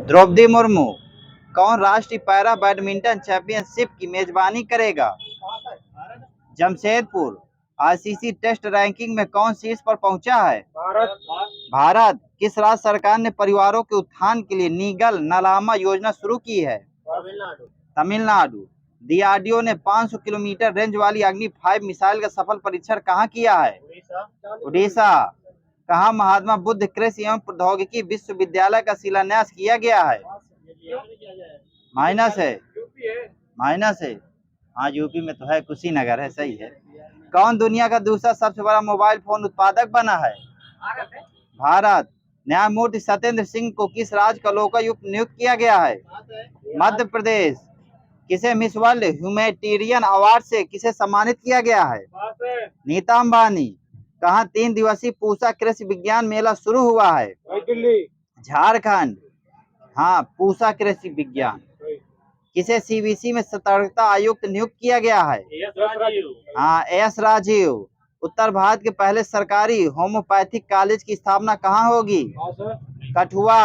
द्रौपदी मुर्मू कौन राष्ट्रीय para badminton championship की मेजबानी करेगा? जमशेदपुर आईसीसी टेस्ट रैंकिंग में कौन शीर्ष पर पहुंचा है? भारत किस राज्य सरकार ने परिवारों के उत्थान के लिए नीगल नालामा योजना शुरू की है? तमिलनाडु। डीआरडीओ ने 500 किलोमीटर रेंज वाली अग्नि 5 मिसाइल का सफल परीक्षण कहाँ किया है? उड़ीसा। कहाँ महात्मा बुद्ध कृषि एवं प्रौद्योगिकी विश्वविद्यालय का शिलान्यास किया गया है? माइनस है। माइनस है। हाँ, यूपी में तो है, कुशीनगर है, सही है। कौन दुनिया का दूसरा सबसे बड़ा मोबाइल फोन उत्पादक बना है? भारत। न्यायमूर्ति सत्येंद्र सिंह को किस राज्य का लोकायुक्त नियुक्त किया गया है? मध्य प्रदेश। किसे मिस वर्ल्ड ह्यूमैनिटेरियन अवार्ड से किसे सम्मानित किया गया है? नीता अंबानी। कहाँ 3 दिवसीय पूसा कृषि विज्ञान मेला शुरू हुआ है? झारखंड। हाँ, पूसा कृषि विज्ञान। किसे सीबीसी में सतर्कता आयुक्त नियुक्त किया गया है? हाँ, एस राजीव। उत्तर भारत के पहले सरकारी होम्योपैथिक कॉलेज की स्थापना कहाँ होगी? कठुआ।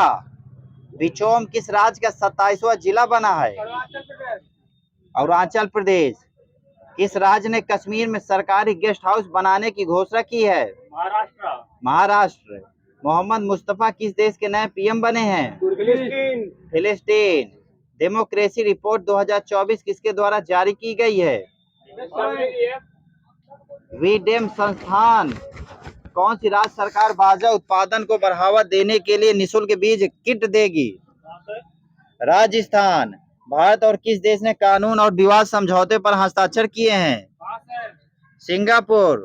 बिचौम किस राज्य का 27वां जिला बना है? अरुणाचल प्रदेश। किस राज्य ने कश्मीर में सरकारी गेस्ट हाउस बनाने की घोषणा की है? महाराष्ट्र। मोहम्मद मुस्तफा किस देश के नए पीएम बने हैं? फिलिस्तीन। डेमोक्रेसी रिपोर्ट 2024 किसके द्वारा जारी की गई है? वीडेम संस्थान। कौन सी राज्य सरकार बाजरा उत्पादन को बढ़ावा देने के लिए निःशुल्क बीज किट देगी? राजस्थान। भारत और किस देश ने कानून और विवाद समझौते पर हस्ताक्षर किए हैं? सिंगापुर।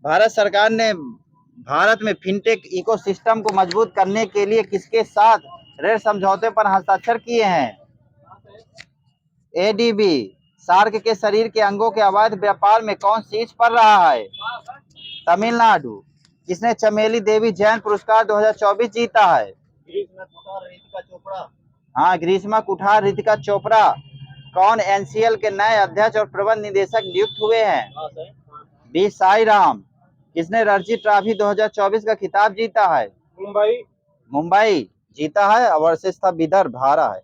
भारत सरकार ने भारत में फिनटेक इकोसिस्टम को मजबूत करने के लिए किसके साथ ऋण समझौते पर हस्ताक्षर किए हैं? एडीबी। सार्क के शरीर के अंगों के अवैध व्यापार में कौन शीर्ष पर रहा है? तमिलनाडु। किसने चमेली देवी जैन पुरस्कार 2024 जीता है? हाँ, ग्रीष्मा कुठार रितिका चोपड़ा। कौन एनसीएल के नए अध्यक्ष और प्रबंध निदेशक नियुक्त हुए हैं? बी साई राम। किसने रणजी ट्रॉफी 2024 का खिताब जीता है? मुंबई जीता है और वर्सेस था विदर्भ, हारा है।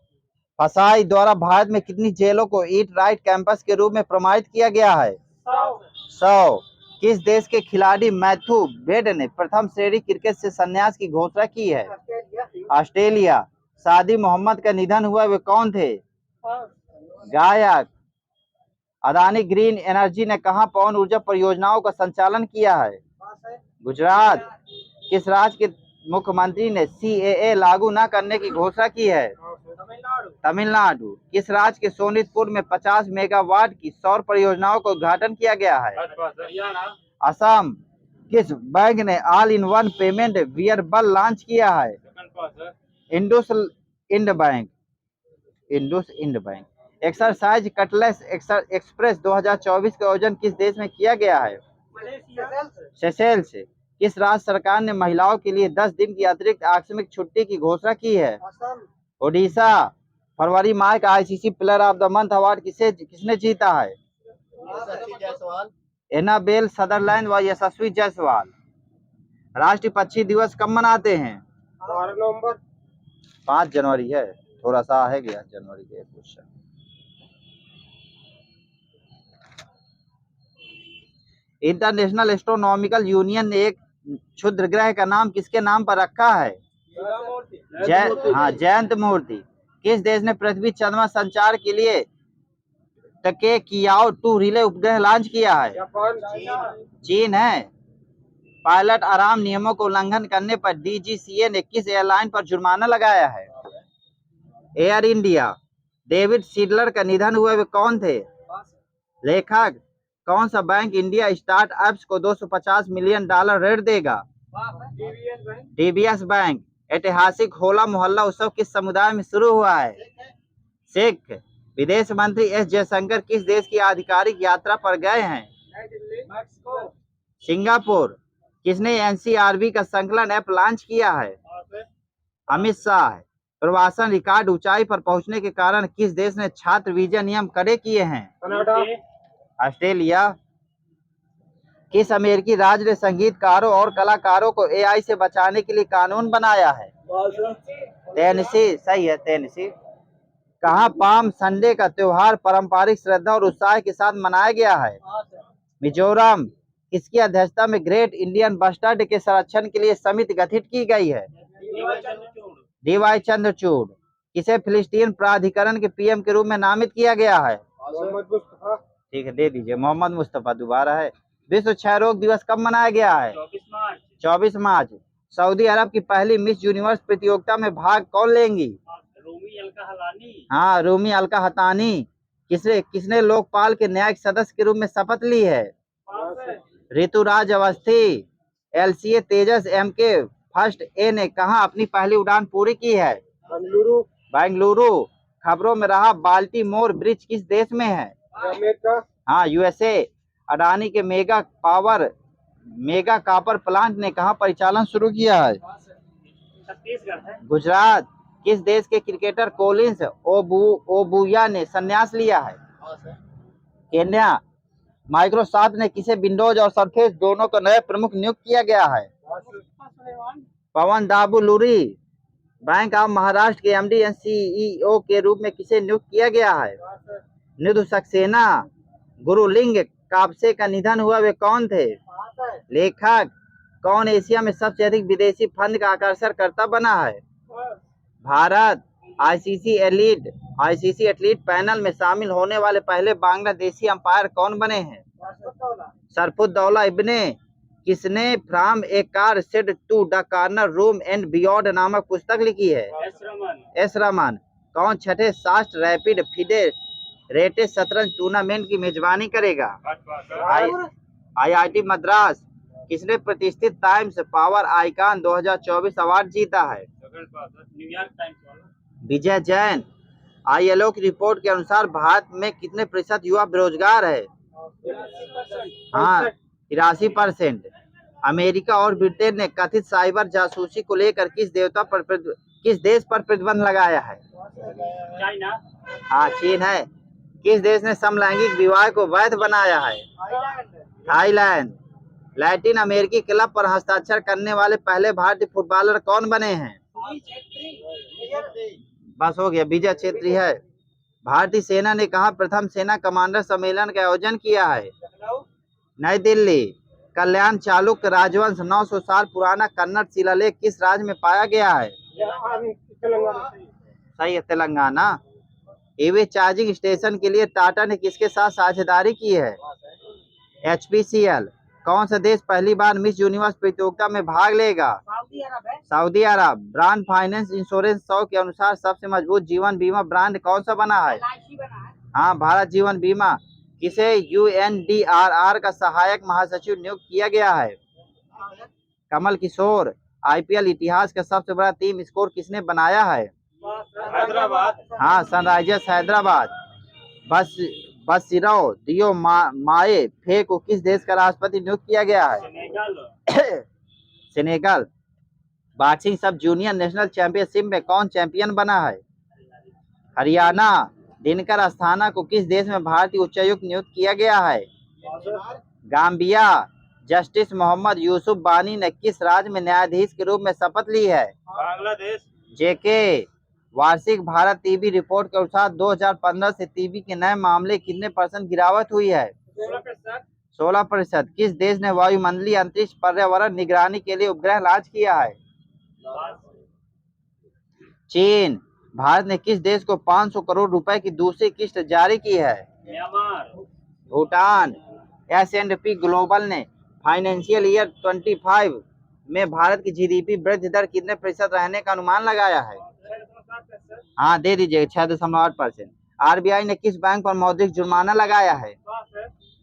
फसाई द्वारा भारत में कितनी जेलों को ईट राइट कैंपस के रूप में प्रमाणित किया गया है? 100। किस देश के खिलाड़ी मैथ्यू वेड ने प्रथम श्रेणी क्रिकेट से संन्यास की घोषणा की है? ऑस्ट्रेलिया। सादी मोहम्मद का निधन हुआ, वे कौन थे? गायक। अदानी ग्रीन एनर्जी ने कहां पवन ऊर्जा परियोजनाओं का संचालन किया है? गुजरात। किस राज्य के मुख्यमंत्री ने सीएए लागू न करने की घोषणा की है? तमिलनाडु। किस राज्य के सोनितपुर में 50 मेगावाट की सौर परियोजनाओं का उद्घाटन किया गया है? असम। किस बैंक ने all in one payment wearable launch किया है? IndusInd bank. IndusInd bank. Exercise Cutlass Express 2024 का आयोजन किस देश में किया गया है? सेशेल्स। किस राज्य सरकार ने महिलाओं के लिए 10 दिन की अतिरिक्त आकस्मिक छुट्टी की घोषणा की है? ओडिशा। फरवरी माह का ICC player of the month award किसने जीता है? एनाबेल सदरलैंड व यशस्वी जायसवाल। राष्ट्रीय पक्षी दिवस कब मनाते हैं? 5 जनवरी है, थोड़ा सा है गया जनवरी के क्वेश्चन। इंटरनेशनल एस्ट्रोनॉमिकल यूनियन ने एक क्षुद्र ग्रह का नाम किसके नाम पर रखा है? जयंत मूर्ति। किस देश ने पृथ्वी चंद्रमा संचार के लिए टकेकियाओ 2 रिले उपग्रह लॉन्च किया है? चीन है। पायलट आराम नियमों को उल्लंघन करने पर डीजीसीए ने किस एयरलाइन पर जुर्माना लगाया है? Air India. डेविड सिडलर का निधन हुआ, वे कौन थे? लेखक। कौन सा बैंक इंडिया स्टार्टअप्स को $250 मिलियन ऋण देगा? DBS bank. ऐतिहासिक होला मोहल्ला उत्सव किस समुदाय में शुरू हुआ है? सिख। विदेश मंत्री एस जयशंकर किस देश की आधिकारिक यात्रा पर गए हैं? सिंगापुर। किसने एनसीआरबी का संकलन ऐप लॉन्च किया है? अमित शाह। प्रवासन रिकॉर्ड ऊंचाई पर पहुंचने के कारण किस देश ने छात्र वीजा नियम कड़े किए हैं? ऑस्ट्रेलिया। किस अमेरिकी राज्य ने संगीतकारों और कलाकारों को एआई से बचाने के लिए कानून बनाया है? टेनेसी, सही है, टेनेसी। कहाँ पाम संडे का त्योहार पारंपरिक श्रद्धा और उत्साह के साथ मनाया गया है? मिजोरम। किसकी अध्यक्षता में ग्रेट इंडियन बस्टर्ड के संरक्षण के लिए समिति गठित की गई है? डीवाई चंद्रचूड़। किसे फिलिस्तीन प्राधिकरण के पीएम के रूप में नामित किया गया है? ठीक है, दे दीजिए, मोहम्मद मुस्तफा दोबारा है। विश्व क्षय रोग दिवस कब मनाया गया है? 24 मार्च। सऊदी अरब की पहली मिस यूनिवर्स प्रतियोगिता में भाग कौन लेंगी? हाँ, रूमी अलका हतानी। किसने लोकपाल के न्यायिक सदस्य के रूप में शपथ ली है? Rituraj Awasthi. LCA Tejas MK first A ने कहाँ अपनी पहली उड़ान पूरी की है? बेंगलुरु। खबरों में रहा बाल्टीमोर ब्रिज किस देश में है? अमेरिका। हाँ, USA। अडानी के मेगा कॉपर प्लांट ने कहाँ परिचालन शुरू किया है? छत्तीसगढ़। गुजरात। किस देश के क्रिकेटर कोलिंस ओबुया ने संन्यास लिया है? केन्या। माइक्रोसॉफ्ट ने किसे विंडोज और सरफेस दोनों का नया प्रमुख नियुक्त किया गया है? पवन दाबुलूरी। बैंक ऑफ महाराष्ट्र के MD एंड CEO के रूप में किसे नियुक्त किया गया है? निधु सक्सेना। गुरुलिंग काबसे का निधन हुआ, वे कौन थे? लेखक। कौन एशिया में सबसे अधिक विदेशी फंड का आकर्षण करता बना है? भारत। आईसीसी एथलीट पैनल में शामिल होने वाले पहले बांग्लादेशी अंपायर कौन बने हैं? शरफुद्दौला इब्ने। किसने from a car shed to the corner room and beyond नामक पुस्तक लिखी है? एस रमन। कौन छठे शास्त्र रैपिड फिडे रेटेड शतरंज टूर्नामेंट की मेजबानी करेगा? IIT मद्रास। किसने प्रतिष्ठित टाइम्स पावर आइकॉन 2024 अवार्ड जीता है? न्यूयॉर्क टाइम्स वाला विजय जैन। ILO की रिपोर्ट के अनुसार भारत में कितने प्रतिशत युवा बेरोजगार है? हाँ, 83%। अमेरिका और ब्रिटेन ने कथित साइबर जासूसी को लेकर किस देश पर प्रतिबंध लगाया है? चाइना। हाँ, चीन है। किस देश ने समलैंगिक विवाह को वैध बनाया है? थाईलैंड। लैटिन अमेरिकी क्लब पर हस्ताक्षर करने वाले पहले भारतीय फुटबॉलर कौन बने हैं? बस हो गया, विजय छेत्री है। भारतीय सेना ने कहा प्रथम सेना कमांडर सम्मेलन का आयोजन किया है? नई दिल्ली। कल्याण चालुक्य राजवंश 900 साल पुराना कन्नड़ शिलालेख किस राज्य में पाया गया है? सही है, तेलंगाना। EV चार्जिंग स्टेशन के लिए टाटा ने किसके साथ साझेदारी की है? HPCL। कौन सा देश पहली बार मिस यूनिवर्स प्रतियोगिता में भाग लेगा? सऊदी अरब। ब्रांड फाइनेंस इंश्योरेंस 100 के अनुसार सबसे मजबूत जीवन बीमा ब्रांड कौन सा बना है? हाँ, भारत जीवन बीमा। किसे UNDRR का सहायक महासचिव नियुक्त किया गया है? कमल किशोर। IPL इतिहास का सबसे बड़ा टीम स्कोर किसने बनाया है? हैदराबाद। हाँ, सनराइजर्स हैदराबाद। बसिरो दियो माए फे को किस देश का राष्ट्रपति नियुक्त किया गया है? सेनेगल। बॉक्सिंग सब जूनियर नेशनल चैंपियनशिप में कौन चैंपियन बना है? हरियाणा। दिनकर अस्थाना को किस देश में भारतीय उच्चायुक्त नियुक्त किया गया है? गाम्बिया। जस्टिस मोहम्मद यूसुफ बानी ने किस राज्य में न्यायाधीश के रूप में शपथ ली है? बांग्लादेश। JK। वार्षिक भारत टीबी रिपोर्ट के अनुसार 2015 से टीबी के नए मामले कितने % गिरावट हुई है? 16%। किस देश ने वायुमंडलीय अंतरिक्ष पर्यावरण निगरानी के लिए उपग्रह लॉन्च किया है? चीन। भारत ने किस देश को 500 करोड़ रुपए की दूसरी किस्त जारी की है? भूटान। S&P ग्लोबल ने फाइनेंशियल ईयर 25 में भारत की GDP वृद्धि दर कितने % रहने का अनुमान लगाया है? हाँ, दे दीजिए, 6.8%। RBI ने किस बैंक पर मौद्रिक जुर्माना लगाया है?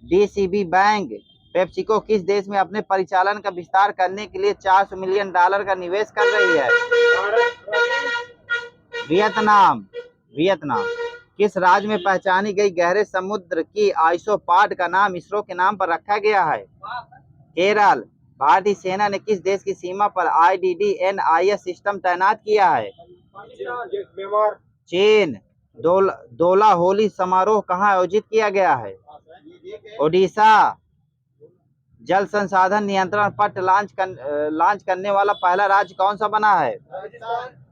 DCB bank. पेप्सिको किस देश में अपने परिचालन का विस्तार करने के लिए $400 मिलियन का निवेश कर रही है? वियतनाम। किस राज्य में पहचानी गई गहरे समुद्र की आइसोपॉड का नाम इसरो के नाम पर रखा गया है? केरल। भारतीय सेना ने किस देश की सीमा पर IDD-NIS सिस्टम तैनात किया है? चीन। दोला होली समारोह कहाँ आयोजित किया गया है? ओडिशा। जल संसाधन नियंत्रण पट्ट लॉन्च करने वाला पहला राज्य कौन सा बना है?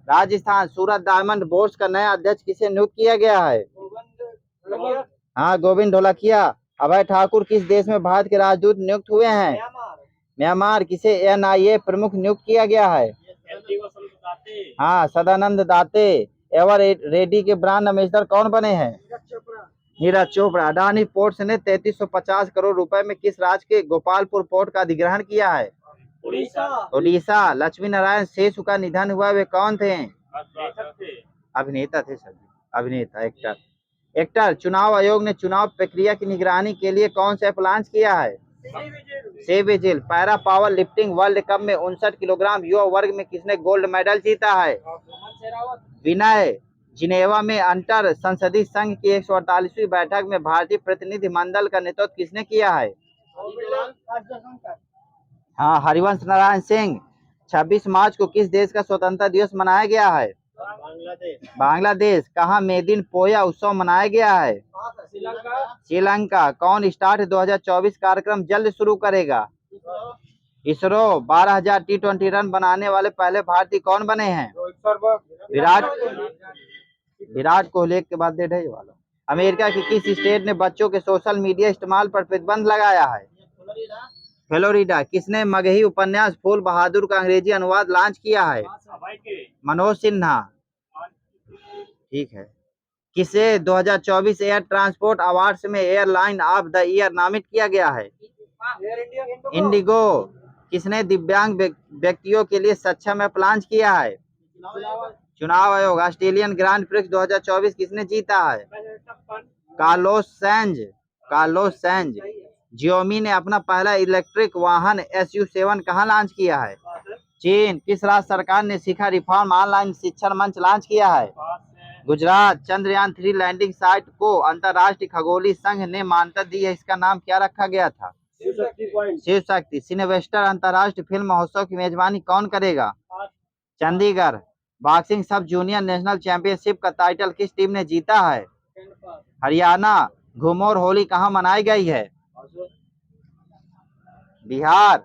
राजस्थान। सूरत डायमंड बोर्ड्स का नया अध्यक्ष किसे नियुक्त किया गया है? हाँ, गोविंद ढोलकिया। अभय ठाकुर किस देश में भारत के राजदूत नियुक्त हुए हैं? म्यांमार। किसे NIA प्रमुख नियुक्त किया गया है? हाँ, सदानंद दाते। एवर रेडी के ब्रांड एम्बेसडर कौन बने हैं? नीरज चोपड़ा। अडानी पोर्ट्स ने 3350 करोड़ रुपए में किस राज्य के गोपालपुर पोर्ट का अधिग्रहण किया है? उड़ीसा। लक्ष्मी नारायण सेशु का निधन हुआ, वे कौन थे? अभिनेता थे सर। अभिनेता, एक्टर। चुनाव आयोग ने चुनाव प्रक्रिया की निगरानी के लिए कौन सा ऐप लॉन्च किया है? C vigil. Para power lifting world cup में 59 किलोग्राम युवा वर्ग में किसने गोल्ड मेडल जीता है? विनय। जिनेवा में अंतर संसदीय संघ की 148वीं बैठक में भारतीय प्रतिनिधि मंडल का नेतृत्व किसने किया है? हाँ, हरिवंश नारायण सिंह। 26 मार्च को किस देश का स्वतंत्रता दिवस मनाया गया है? बांग्लादेश। कहाँ मेदिन पोया उत्सव मनाया गया है? श्रीलंका। कौन स्टार्ट 2024 कार्यक्रम जल्द शुरू करेगा? इसरो। 12,000 T20 रन बनाने वाले पहले भारतीय कौन बने हैं? विराट कोहली के बाद दे ढाई वाला। अमेरिका के किस स्टेट ने बच्चों के सोशल मीडिया इस्तेमाल पर प्रतिबंध लगाया है? फ्लोरिडा। किसने मगही उपन्यास फूल बहादुर का अंग्रेजी अनुवाद लॉन्च किया है? मनोज सिन्हा। ठीक है। किसे 2024 एयर ट्रांसपोर्ट अवार्ड्स में एयरलाइन ऑफ द ईयर नामित किया गया है? इंडिगो। किसने दिव्यांग व्यक्तियों के लिए सक्षम ऐप लॉन्च किया है? चुनाव आयोग। ऑस्ट्रेलियन ग्रांड प्रिक्स 2024 किसने जीता है? कार्लोस सैंज। जियोमी ने अपना पहला इलेक्ट्रिक वाहन SU7 कहाँ लॉन्च किया है? चीन। किस राज्य सरकार ने शिखा रिफॉर्म ऑनलाइन शिक्षण मंच लॉन्च किया है? गुजरात। चंद्रयान 3 लैंडिंग साइट को अंतरराष्ट्रीय खगोलीय संघ ने मान्यता दी है, इसका नाम क्या रखा गया था? शिव शक्ति। सिल्वेस्टर अंतरराष्ट्रीय फिल्म महोत्सव की मेजबानी कौन करेगा? चंडीगढ़। बॉक्सिंग सब जूनियर नेशनल चैंपियनशिप का टाइटल किस टीम ने जीता है? हरियाणा। घूमर होली कहाँ मनाई गई है? बिहार।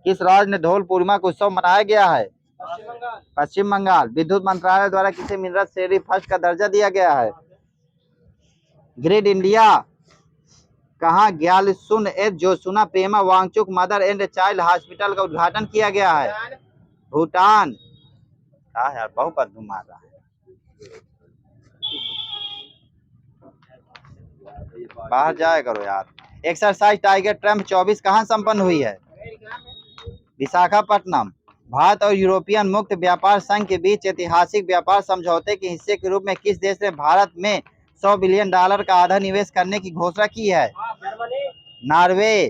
किस राज्य में ढोल पूर्णिमा का उत्सव मनाया गया है? पश्चिम बंगाल। विद्युत मंत्रालय द्वारा किसे मिनरल श्रेणी फर्स्ट का दर्जा दिया गया है? Grid India. कहाँ Gyalyum Jetsun Pema Wangchuck mother and child hospital का उद्घाटन किया गया है? भूटान। हाँ यार, बहुत बदबू मार रहा है। बाहर जाया करो यार। एक्सरसाइज टाइगर ट्रम्प 24 कहाँ संपन्न हुई है? विशाखापट्टनम। भारत और यूरोपियन मुक्त व्यापार संघ के बीच ऐतिहासिक व्यापार समझौते के हिस्से के रूप में किस देश ने भारत में $100 बिलियन का आधा निवेश करने की घोषणा की है? नॉर्वे।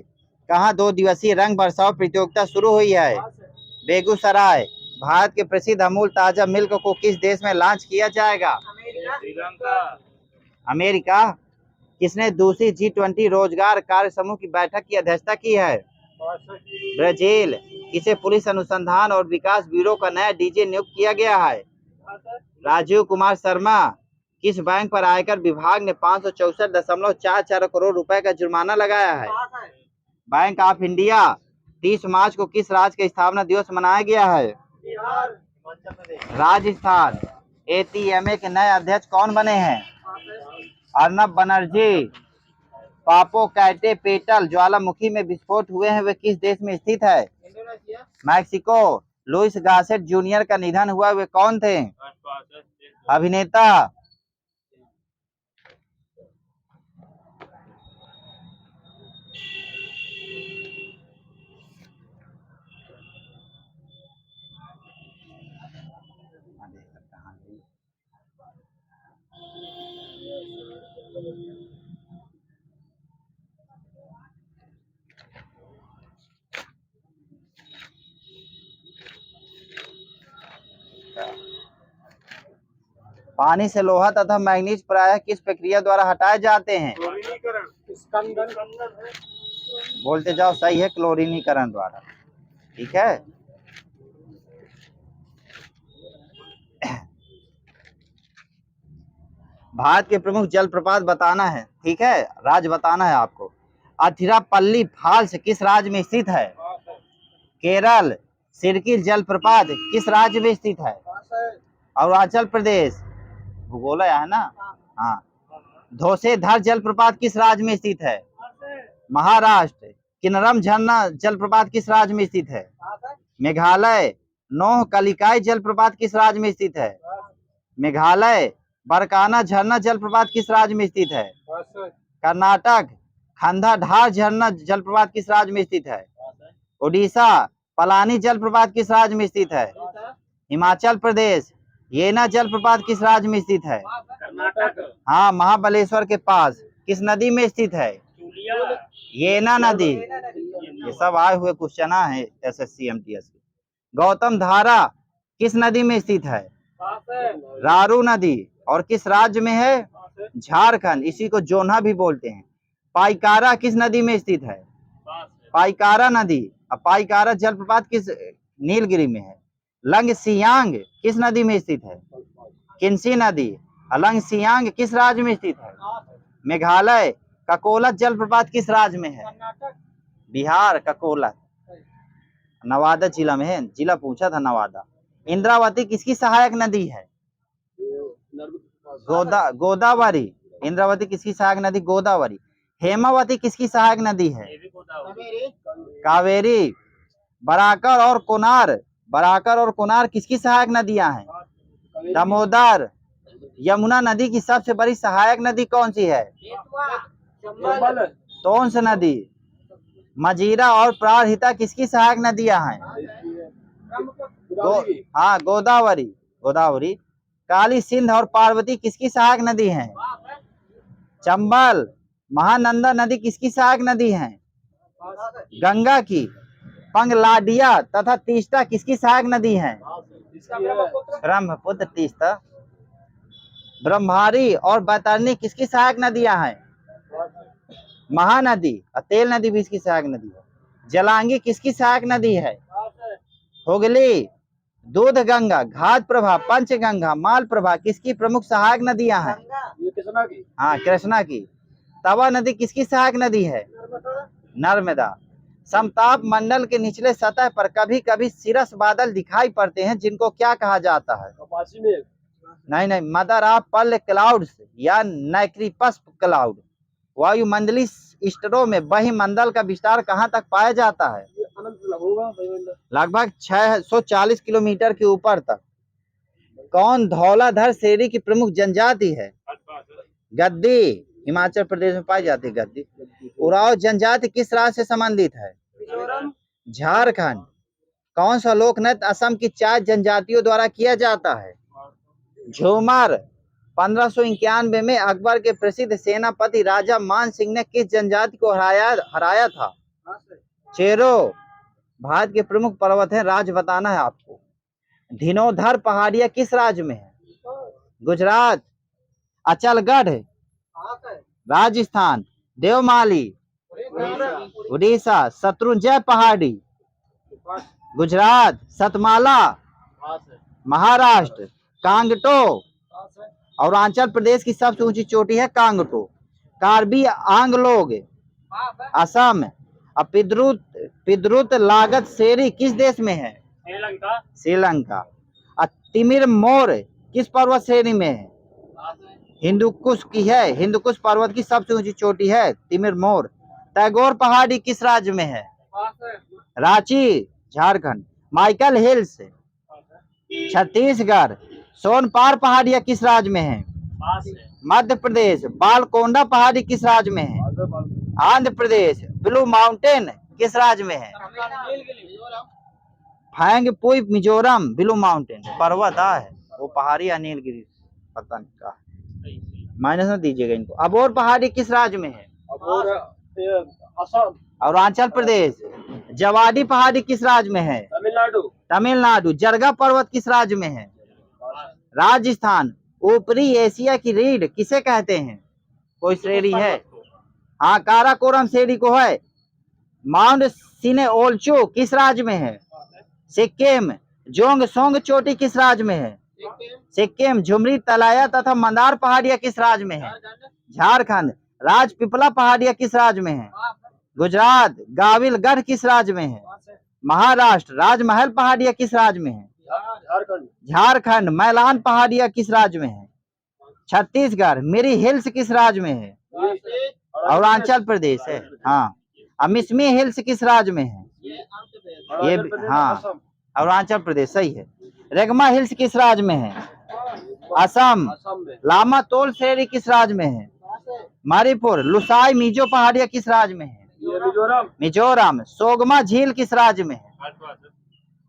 कहाँ 2 दिवसीय रंग बरसाव प्रतियोगिता शुरू हुई है? बेगूसराय। भारत के प्रसिद्ध अमूल ताजा मिल्क को किस देश में लॉन्च किया जाएगा? अमेरिका। किसने दूसरी G20 रोजगार कार्य समूह की बैठक की अध्यक्षता की है? ब्राजील। किसे पुलिस अनुसंधान और विकास ब्यूरो का नया DG नियुक्त किया गया है? राजीव कुमार शर्मा। किस बैंक पर आयकर विभाग ने 564.44 करोड़ रुपए का जुर्माना लगाया है? Bank of India. 30 मार्च को किस राज्य का स्थापना दिवस मनाया गया है? राजस्थान। ATMA के नए अध्यक्ष कौन बने हैं? अर्नब बनर्जी। पापो कैटे पेटल ज्वालामुखी में विस्फोट हुए हैं, वे किस देश में स्थित है? मैक्सिको। लुइस गासेट जूनियर का निधन हुआ, वे कौन थे? अभिनेता। पानी से लोहा तथा मैग्नीज प्रायः किस प्रक्रिया द्वारा हटाए जाते हैं? बोलते जाओ, सही है, क्लोरीनीकरण द्वारा। ठीक है। भारत के प्रमुख जलप्रपात बताना है, ठीक है, राज्य बताना है आपको। अथिरापल्ली फॉल्स किस राज्य में स्थित है? केरल। सिरकिल जलप्रपात किस राज्य में स्थित है? अरुणाचल प्रदेश। भूगोल है ना? हाँ। धोसेधर जलप्रपात किस राज्य में स्थित है? महाराष्ट्र। किन्नरम झरना जलप्रपात किस राज्य में स्थित है? मेघालय। नोह कलिकाई जलप्रपात किस राज्य में स्थित है? मेघालय। बरकाना झरना जलप्रपात किस राज्य में स्थित है? कर्नाटक। खंधा ढार झरना जलप्रपात किस राज्य में स्थित है? उड़ीसा। पलानी जलप्रपात किस राज्य में स्थित है? हिमाचल प्रदेश। येना जलप्रपात किस राज्य में स्थित है? हाँ, महाबलेश्वर के पास। किस नदी में स्थित है? येना नदी। ये सब आए हुए क्वेश्चन है SSC MTS के। गौतम धारा किस नदी में स्थित है? रारू नदी। और किस राज्य में है? झारखंड। इसी को जोन्हा भी बोलते हैं। पाइकारा किस नदी में स्थित है? पाइकारा नदी। अब पाइकारा जलप्रपात किस नीलगिरी में है? लंगसियांग किस नदी में स्थित है? किन्सी नदी। लंगसियांग किस राज्य में स्थित है? मेघालय। ककोलत जलप्रपात किस राज्य में है? बिहार। ककोलत नवादा जिला में है। जिला पूछा था, नवादा। इंद्रावती किसकी सहायक नदी है? गोदावरी। इंद्रावती किसकी सहायक नदी? गोदावरी। हेमावती किसकी सहायक नदी है? कावेरी। बराकर और कोनार किसकी सहायक नदियां हैं? दामोदर। यमुना नदी की सबसे बड़ी सहायक नदी कौन सी है? तोंस नदी। मजीरा और प्राणहिता किसकी सहायक नदियां हैं? हाँ, गोदावरी। काली सिंध और पार्वती किसकी सहायक नदी है? चंबल। महानंदा नदी किसकी सहायक नदी है? गंगा की। पंगलाडिया तथा तीस्ता किसकी सहायक नदी है? ब्रह्मपुत्र, तीस्ता। ब्रह्महारी और बैतरणी किसकी सहायक नदियां हैं? महानदी। और तेल नदी भी इसकी सहायक नदी है। जलांगी किसकी सहायक नदी है? हुगली। दूध गंगा, घाट प्रभा, पंचगंगा, माल प्रभा किसकी प्रमुख सहायक नदियां हैं? हाँ, कृष्णा की। तवा नदी किसकी सहायक नदी है? नर्मदा। समताप मंडल के निचले सतह पर कभी कभी सिरस बादल दिखाई पड़ते हैं, जिनको क्या कहा जाता है? नहीं, मदर ऑफ पर्ल क्लाउड्स या नैक्रिपस क्लाउड। वायुमंडलीय स्तरों में बहिमंडल का विस्तार कहाँ तक पाया जाता है? लगभग 640 किलोमीटर के ऊपर तक। कौन धौलाधर शेरी की प्रमुख जनजाति है? गद्दी। हिमाचल प्रदेश में पाई जाती है गद्दी। उराव जनजाति किस राज्य से संबंधित है? झारखंड। कौन सा लोक नृत्य असम की 4 जनजातियों द्वारा किया जाता है? झूमर। 1591 में अकबर के प्रसिद्ध सेनापति राजा मान सिंह ने किस जनजाति को हराया था? चेरो। भारत के प्रमुख पर्वत है, राज्य बताना है आपको। धीनोधर पहाड़ियां किस राज्य में है? गुजरात। अचलगढ़ राजस्थान। देवमाली उड़ीसा। शत्रुंजय पहाड़ी गुजरात। सतमाला महाराष्ट्र। कांगटो। अरुणाचल प्रदेश की सबसे ऊंची चोटी है कांगटो। कार्बी आंगलोग असम। पिद्रुत लागत शेरी किस देश में है? श्रीलंका। तिमिर मोर किस पर्वत श्रेणी में है? हिंदुकुश की है। हिंदुकुश पर्वत की सबसे ऊंची चोटी है तिमिर मोर। टैगोर पहाड़ी किस राज्य में है? रांची झारखंड। माइकल हिल्स छत्तीसगढ़। सोनपार पहाड़ियां किस राज्य में है? मध्य प्रदेश। बालकोंडा पहाड़ी किस राज्य में है? आंध्र प्रदेश। ब्लू माउंटेन किस राज्य में है? फैंगपुई मिजोरम। ब्लू माउंटेन पर्वत है, वो पहाड़ी है नीलगिरी, पता नहीं का माइनस में दीजिएगा इनको। अबोर पहाड़ी किस राज्य में है? असम। अरुणाचल प्रदेश। जवाडी पहाड़ी किस राज्य में है? तमिलनाडु। जरगा पर्वत किस राज्य में है? राजस्थान। ऊपरी एशिया की रीढ़ किसे कहते हैं? कोई श्रेणी है? हाँ, काराकोरम श्रेणी को है। माउंट सिनेओल्चो किस राज्य में है? सिक्किम। जोंगसोंग चोटी किस राज्य में है? सिक्किम। झुमरी तलाया तथा मंदार पहाड़ियां किस राज्य में है? झारखंड। राजपिपला पहाड़ियां किस राज्य में है? गुजरात गाविलगढ़ किस राज्य में है? महाराष्ट्र राजमहल पहाड़िया किस राज्य में है? झारखंड मैलान पहाड़िया किस राज्य में है? छत्तीसगढ़ मिरी हिल्स किस राज्य में है? अरुणाचल प्रदेश है। हाँ, मिसमी हिल्स किस राज्य में है? ये हाँ, अरुणाचल प्रदेश सही है। रेगमा हिल्स किस राज्य में है? असम। लामा तोल श्रेणी किस राज्य में है? मणिपुर। लुसाई मिजो पहाड़िया किस राज्य में है? मिजोरम। सोगमा झील किस राज्य में है?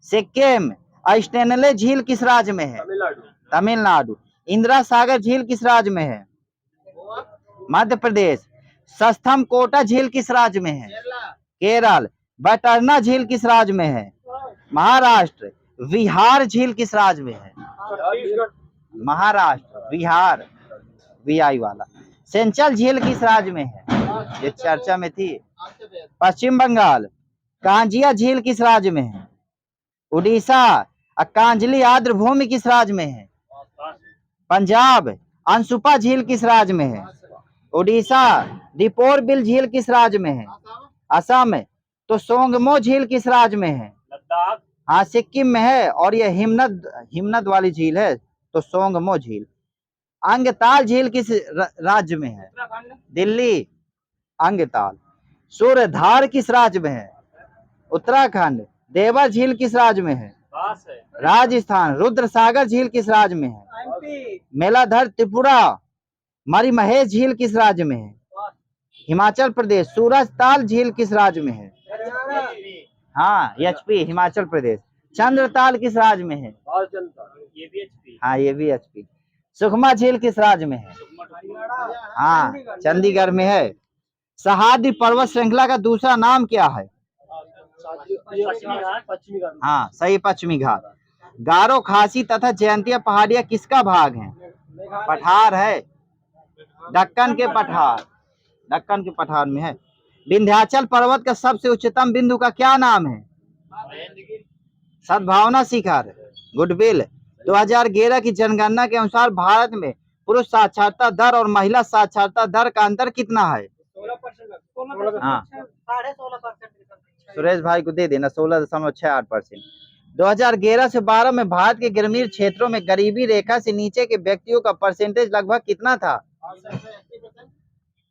सिक्किम। स्टेनले झील किस राज्य में है? तमिलनाडु। इंदिरा सागर झील किस राज्य में है? मध्य प्रदेश। सस्थम कोटा झील किस राज्य में है? केरल। बटरना झील किस राज्य में है? महाराष्ट्र। विहार झील किस राज्य में है? महाराष्ट्र। विहार वीआई वाला। सेंचल झील किस राज्य में है? ये चर्चा में थी। पश्चिम बंगाल। कांजिया झील किस राज्य में है? उड़ीसा। कांजली आर्द्र भूमि किस राज्य में है? पंजाब। अंशुपा झील किस राज्य में है? उड़ीसा। दीपोर बिल झील किस राज्य में है? असम। तो सोंगमो झील किस राज्य में है? हाँ, सिक्किम में है। और ये हिमनद वाली झील है, तो सोंगमो झील। अंगताल झील किस राज्य में है? दिल्ली। अंगताल। सूर्यधार किस राज्य में है? उत्तराखंड। देवा झील किस राज्य में है? राजस्थान। रुद्र सागर झील किस राज्य में है? मेलाधर त्रिपुरा। मरीमहेश झील किस राज्य में है? हिमाचल प्रदेश। सूरज ताल झील किस राज्य में है? हाँ, एचपी हिमाचल प्रदेश। चंद्रताल किस राज्य में है? हाँ, ये भी एचपी। सुखमा झील किस राज्य में है? हाँ, चंडीगढ़ में है। सह्याद्री पर्वत श्रृंखला का दूसरा नाम क्या है? हाँ, सही, पश्चिमी घाट। गारो खासी तथा जयंतिया पहाड़िया किसका भाग है? पठार है। दक्कन के पठार में है। विंध्याचल पर्वत का सबसे उच्चतम बिंदु का क्या नाम है? सद्भावना शिखर, गुडविल। 2011 की जनगणना के अनुसार भारत में पुरुष साक्षरता दर और महिला साक्षरता दर का अंतर कितना है? 16%। हाँ, 16.5%। सुरेश भाई को दे देना, 16.68%। 2011 से 12 में भारत के ग्रामीण क्षेत्रों में गरीबी रेखा से नीचे के व्यक्तियों का परसेंटेज लगभग कितना था?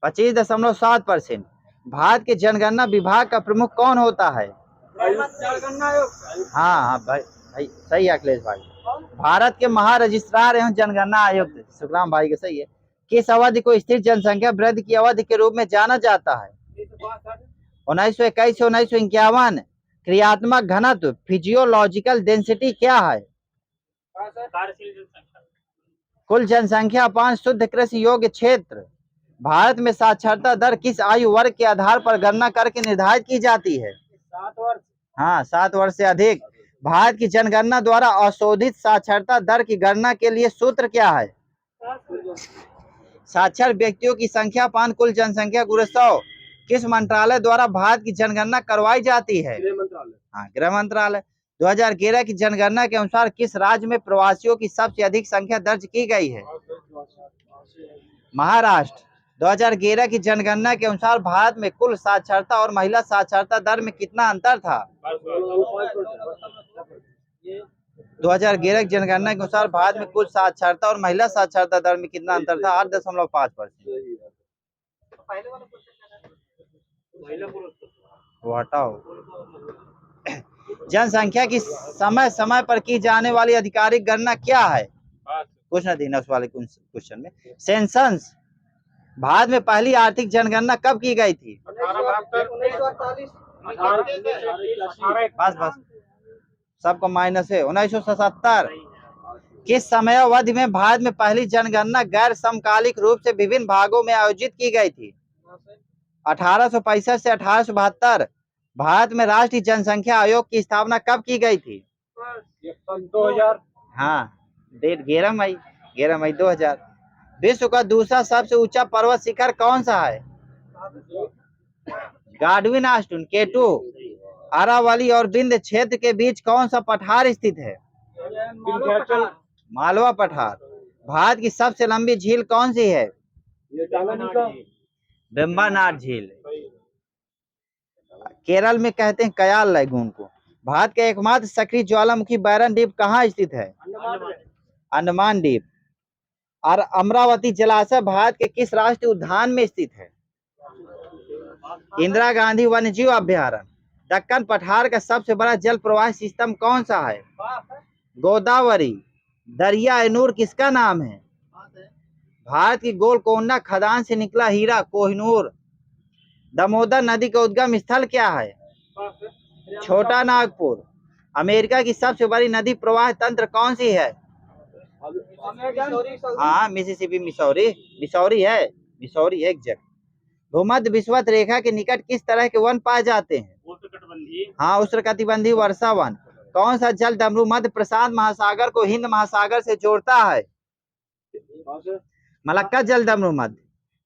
25.7%। भारत के जनगणना विभाग का प्रमुख कौन होता है? हाँ भाई सही है अखिलेश भाई। भारत के महारजिस्ट्रार एवं जनगणना आयुक्त सुखराम भाई के सही है। किस अवधि को स्थिर जनसंख्या वृद्धि की अवधि के रूप में जाना जाता है? 1921 से 1951। क्रियात्मक घनत्व फिजियोलॉजिकल डेंसिटी क्या है? कुल जनसंख्या अपान शुद्ध कृषि योग्य क्षेत्र। भारत में साक्षरता दर किस आयु वर्ग के आधार पर गणना करके निर्धारित की जाती है? 7 वर्ष। हाँ, 7 वर्ष से अधिक। भारत की जनगणना द्वारा अशोधित साक्षरता दर की गणना के लिए सूत्र क्या है? साक्षर व्यक्तियों की संख्या पान कुल जनसंख्या गुणे 100। किस मंत्रालय द्वारा भारत की जनगणना करवाई जाती है? हाँ, गृह मंत्रालय। 2011 की जनगणना के अनुसार किस राज्य में प्रवासियों की सबसे अधिक संख्या दर्ज की गई है? महाराष्ट्र। 2011 की जनगणना के अनुसार भारत में कुल साक्षरता और महिला साक्षरता दर में कितना अंतर था? 2011 की जनगणना के अनुसार भारत में कुल साक्षरता और महिला साक्षरता दर में कितना अंतर था? 8.5%। हटाओ। जनसंख्या की समय समय पर की जाने वाली आधिकारिक गणना क्या है? कुछ न देना उस वाले क्वेश्चन में। सेंसस। भारत में पहली आर्थिक जनगणना कब की गई थी? 1948। बस सबको माइनस है। 1977। किस समय अवधि में भारत में पहली जनगणना गैर समकालिक रूप से विभिन्न भागों में आयोजित की गई थी? 1865 से 1872। भारत में राष्ट्रीय जनसंख्या आयोग की स्थापना कब की गई थी? 2000। हाँ, डेट 11 मई 2000। विश्व का दूसरा सबसे ऊंचा पर्वत शिखर कौन सा है? गाडविन आस्टून K2। अरावली और विंध्य क्षेत्र के बीच कौन सा पठार स्थित है? मालवा पठार। भारत की सबसे लंबी झील कौन सी है? वेम्बनाड झील। केरल में कहते हैं कयाल लैगून को। भारत का एकमात्र सक्रिय ज्वालामुखी बैरन द्वीप कहाँ स्थित है? अंडमान द्वीप। और अमरावती जलाशय भारत के किस राष्ट्रीय उद्यान में स्थित है? इंदिरा गांधी वन्यजीव अभ्यारण्य। दक्कन पठार का सबसे बड़ा जल प्रवाह सिस्टम कौन सा है? गोदावरी। दरिया एनूर किसका नाम है? भारत की गोलकोंडा खदान से निकला हीरा कोहिनूर। दामोदर नदी का उद्गम स्थल क्या है? छोटा नागपुर। अमेरिका की सबसे बड़ी नदी प्रवाह तंत्र कौन सी है? हाँ, मिसिसिपी। मिसौरी है एग्जैक्ट। भूमध्य विषुवत रेखा के निकट किस तरह के वन पाए जाते हैं? हाँ, उष्णकटिबंधीय वर्षा वन। कौन सा जल डमरू मध्य प्रशांत महासागर को हिंद महासागर से जोड़ता है? मलक्का जल डमरू मध्य।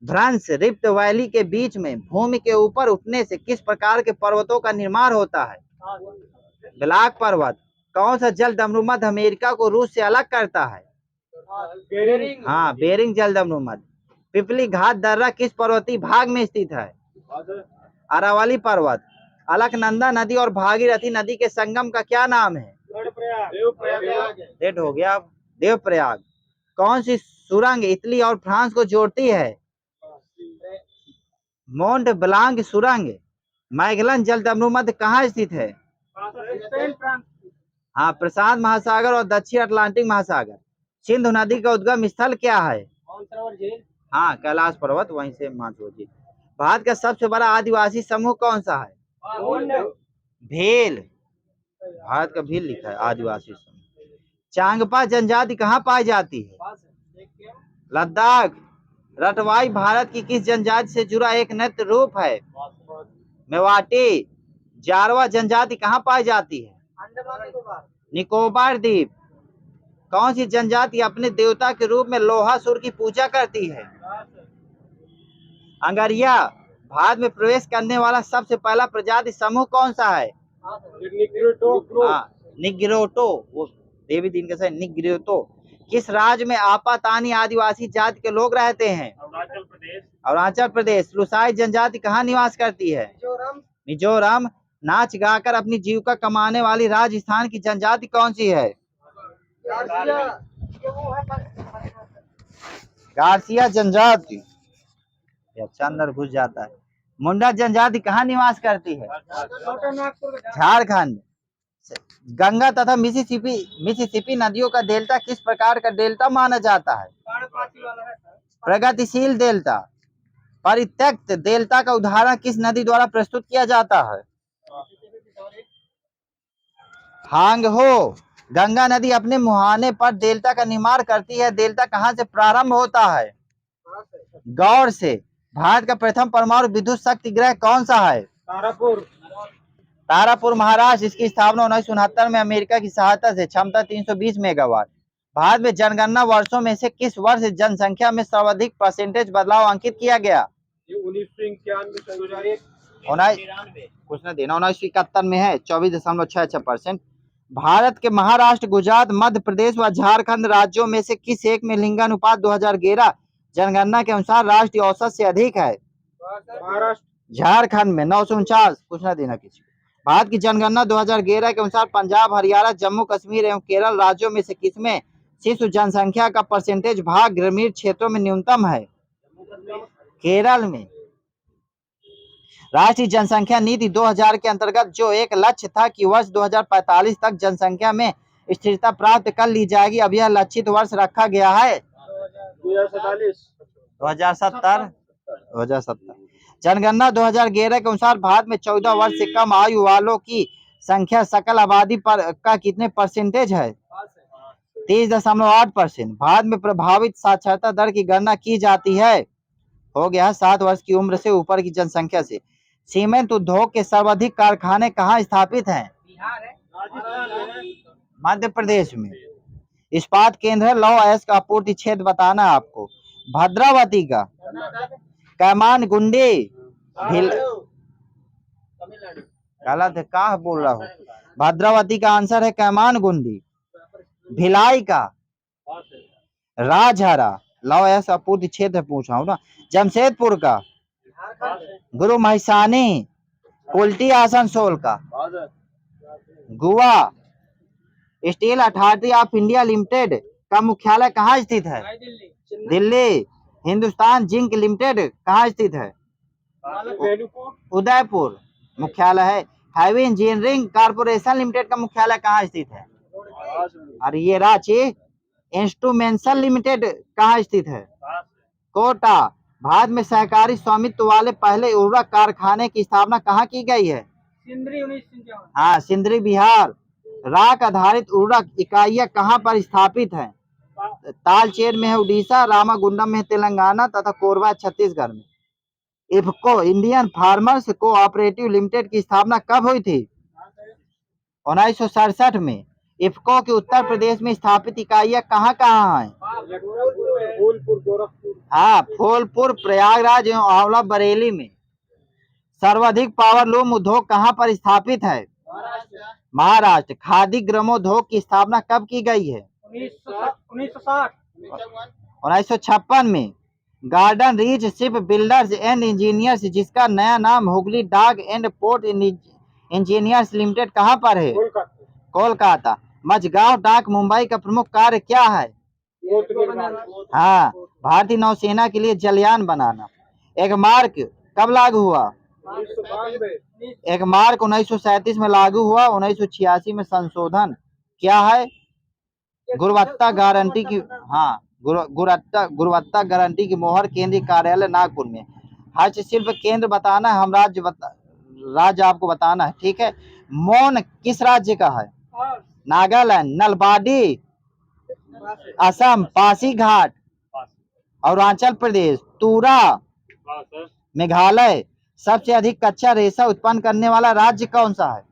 भ्रंश रिफ्ट वैली के बीच में भूमि के ऊपर उठने से किस प्रकार के पर्वतों का निर्माण होता है? ब्लैक पर्वत। कौन सा जल डमरू मध्य अमेरिका को रूस से अलग करता है? हाँ, बेरिंग जल डमरू मध्य। पिपली घाट दर्रा किस पर्वतीय भाग में स्थित है? अरावली पर्वत। अलकनंदा नदी और भागीरथी नदी के संगम का क्या नाम है? लेट हो गया। देवप्रयाग। कौन सी सुरंग इटली और फ्रांस को जोड़ती है? मोंट ब्लांक सुरंग। मैगलन जल डमरू मध्य कहाँ स्थित है? हाँ, प्रशांत महासागर और दक्षिण अटलांटिक महासागर। सिंधु नदी का उद्गम स्थल क्या है? हाँ, कैलाश पर्वत, वहीं से मानसरोवर झील। भारत का सबसे बड़ा आदिवासी समूह कौन सा है? भील। भारत का भील लिखा है आदिवासी समूह। चांगपा जनजाति कहाँ पाई जाती है? लद्दाख। रटवाई भारत की किस जनजाति से जुड़ा एक नृत्य रूप है? मेवाटी। जारवा जनजाति कहाँ पाई जाती है? निकोबार द्वीप। कौन सी जनजाति अपने देवता के रूप में लोहासुर की पूजा करती है? अंगरिया। भारत में प्रवेश करने वाला सबसे पहला प्रजाति समूह कौन सा है? निग्रोटो। वो देवी दिन के निग्रोटो। किस राज्य में आपातानी आदिवासी जाति के लोग रहते हैं? अरुणाचल प्रदेश। लुसाई जनजाति कहाँ निवास करती है? मिजोरम। नाच गाकर अपनी जीविका कमाने वाली राजस्थान की जनजाति कौन सी है? गार्सिया जनजाति। अच्छा, अंदर घुस जाता है। मुंडा जनजाति कहाँ निवास करती है? झारखंड। गंगा तथा मिसिसिपी नदियों का डेल्टा किस प्रकार का डेल्टा माना जाता है? प्रगतिशील डेल्टा। परित्यक्त डेल्टा का उदाहरण किस नदी द्वारा प्रस्तुत किया जाता है? हांग हो। गंगा नदी अपने मुहाने पर डेल्टा का निर्माण करती है। डेल्टा कहाँ से प्रारंभ होता है? गौर से। भारत का प्रथम परमाणु विद्युत शक्ति गृह कौन सा है? तारापुर महाराष्ट्र। इसकी स्थापना 1969 में अमेरिका की सहायता से। क्षमता 320 मेगावाट। भारत में जनगणना वर्षों में से किस वर्ष जनसंख्या में सर्वाधिक परसेंटेज बदलाव अंकित किया गया? 1971 में है 24.66%। भारत के महाराष्ट्र, गुजरात, मध्य प्रदेश व झारखंड राज्यों में से किस एक में लिंगानुपात 2011 जनगणना के अनुसार राष्ट्रीय औसत से अधिक है? झारखंड में 949। कुछ न देना किसी। भारत की जनगणना 2011 के अनुसार पंजाब, हरियाणा, जम्मू कश्मीर एवं केरल राज्यों में से किसमें शिशु जनसंख्या का परसेंटेज भाग ग्रामीण क्षेत्रों में न्यूनतम है? केरल में। राष्ट्रीय जनसंख्या नीति 2000 के अंतर्गत जो एक लक्ष्य था कि वर्ष 2045 तक जनसंख्या में स्थिरता प्राप्त कर ली जाएगी, अब यह लक्षित वर्ष रखा गया है 2070। जनगणना 2011 के अनुसार भारत में 14 वर्ष से कम आयु वालों की संख्या सकल आबादी पर का कितने परसेंटेज है? 30.8%। भारत में प्रभावित साक्षरता दर की गणना की जाती है। हो गया 7 वर्ष की उम्र से ऊपर की जनसंख्या से। सीमेंट उद्योग के सर्वाधिक कारखाने कहाँ स्थापित हैं? मध्य प्रदेश में। इस्पात केंद्र है लौह अयस्क का आपूर्ति क्षेत्र बताना है आपको। भद्रावती का कैमान गुंडी गलत है, कहा बोल रहा हूँ। भद्रावती का आंसर है कैमान गुंडी। भिलाई का राजहरा लौह अयस्क आपूर्ति क्षेत्र पूछ रहा हूँ ना। जमशेदपुर का गुरु महिसानी। कुल्टी आसनसोल का। Goa steel authority of India limited का मुख्यालय कहाँ स्थित है? दिल्ली। हिंदुस्तान जिंक लिमिटेड कहाँ स्थित है? उदयपुर मुख्यालय है। हैवी इंजीनियरिंग कॉर्पोरेशन लिमिटेड का मुख्यालय कहाँ स्थित है? और ये रांची। इंस्ट्रूमेंटल लिमिटेड कहाँ स्थित है? कोटा। भारत में सहकारी स्वामित्व वाले पहले उर्वरक कारखाने की स्थापना कहाँ की गई है? सिंदरी 1951। हाँ, सिंदरी बिहार। राख आधारित उर्वरक इकाइयां कहाँ पर स्थापित हैं? तालचेर में है उड़ीसा, रामागुंडम में तेलंगाना तथा कोरबा छत्तीसगढ़ में। IFFCO Indian farmers cooperative limited की स्थापना कब हुई थी? 1967 में। इफको की उत्तर प्रदेश में स्थापित इकाइयां कहाँ कहाँ हैं? हाँ, फूलपुर, प्रयागराज एवं आंवला बरेली में। सर्वाधिक पावरलूम उद्योग कहाँ पर स्थापित है? महाराष्ट्र। खादी ग्रामोद्योग की स्थापना कब की गई है? 1956 में। Garden reach ship builders and engineers, जिसका नया नाम हुगली डाक एंड पोर्ट इंजीनियर्स लिमिटेड कहाँ पर है? कोलकाता। मझगांव डाक मुंबई का प्रमुख कार्य क्या है? हाँ, भारतीय नौसेना के लिए जलयान बनाना। एक मार्क कब लागू हुआ? 1 मार्च 1937 में लागू हुआ। 1986 में संशोधन क्या है? गुणवत्ता गारंटी की। हाँ, गुणवत्ता गारंटी की मोहर। केंद्रीय कार्यालय नागपुर में। हस्तशिल्प केंद्र बताना है, हम राज्य आपको बताना है, ठीक है। मौन किस राज्य का है? नागालैंड। नलबाड़ी असम। पासीघाट अरुणाचल प्रदेश। तुरा मेघालय। सबसे अधिक कच्चा रेशा उत्पन्न करने वाला राज्य कौन सा है?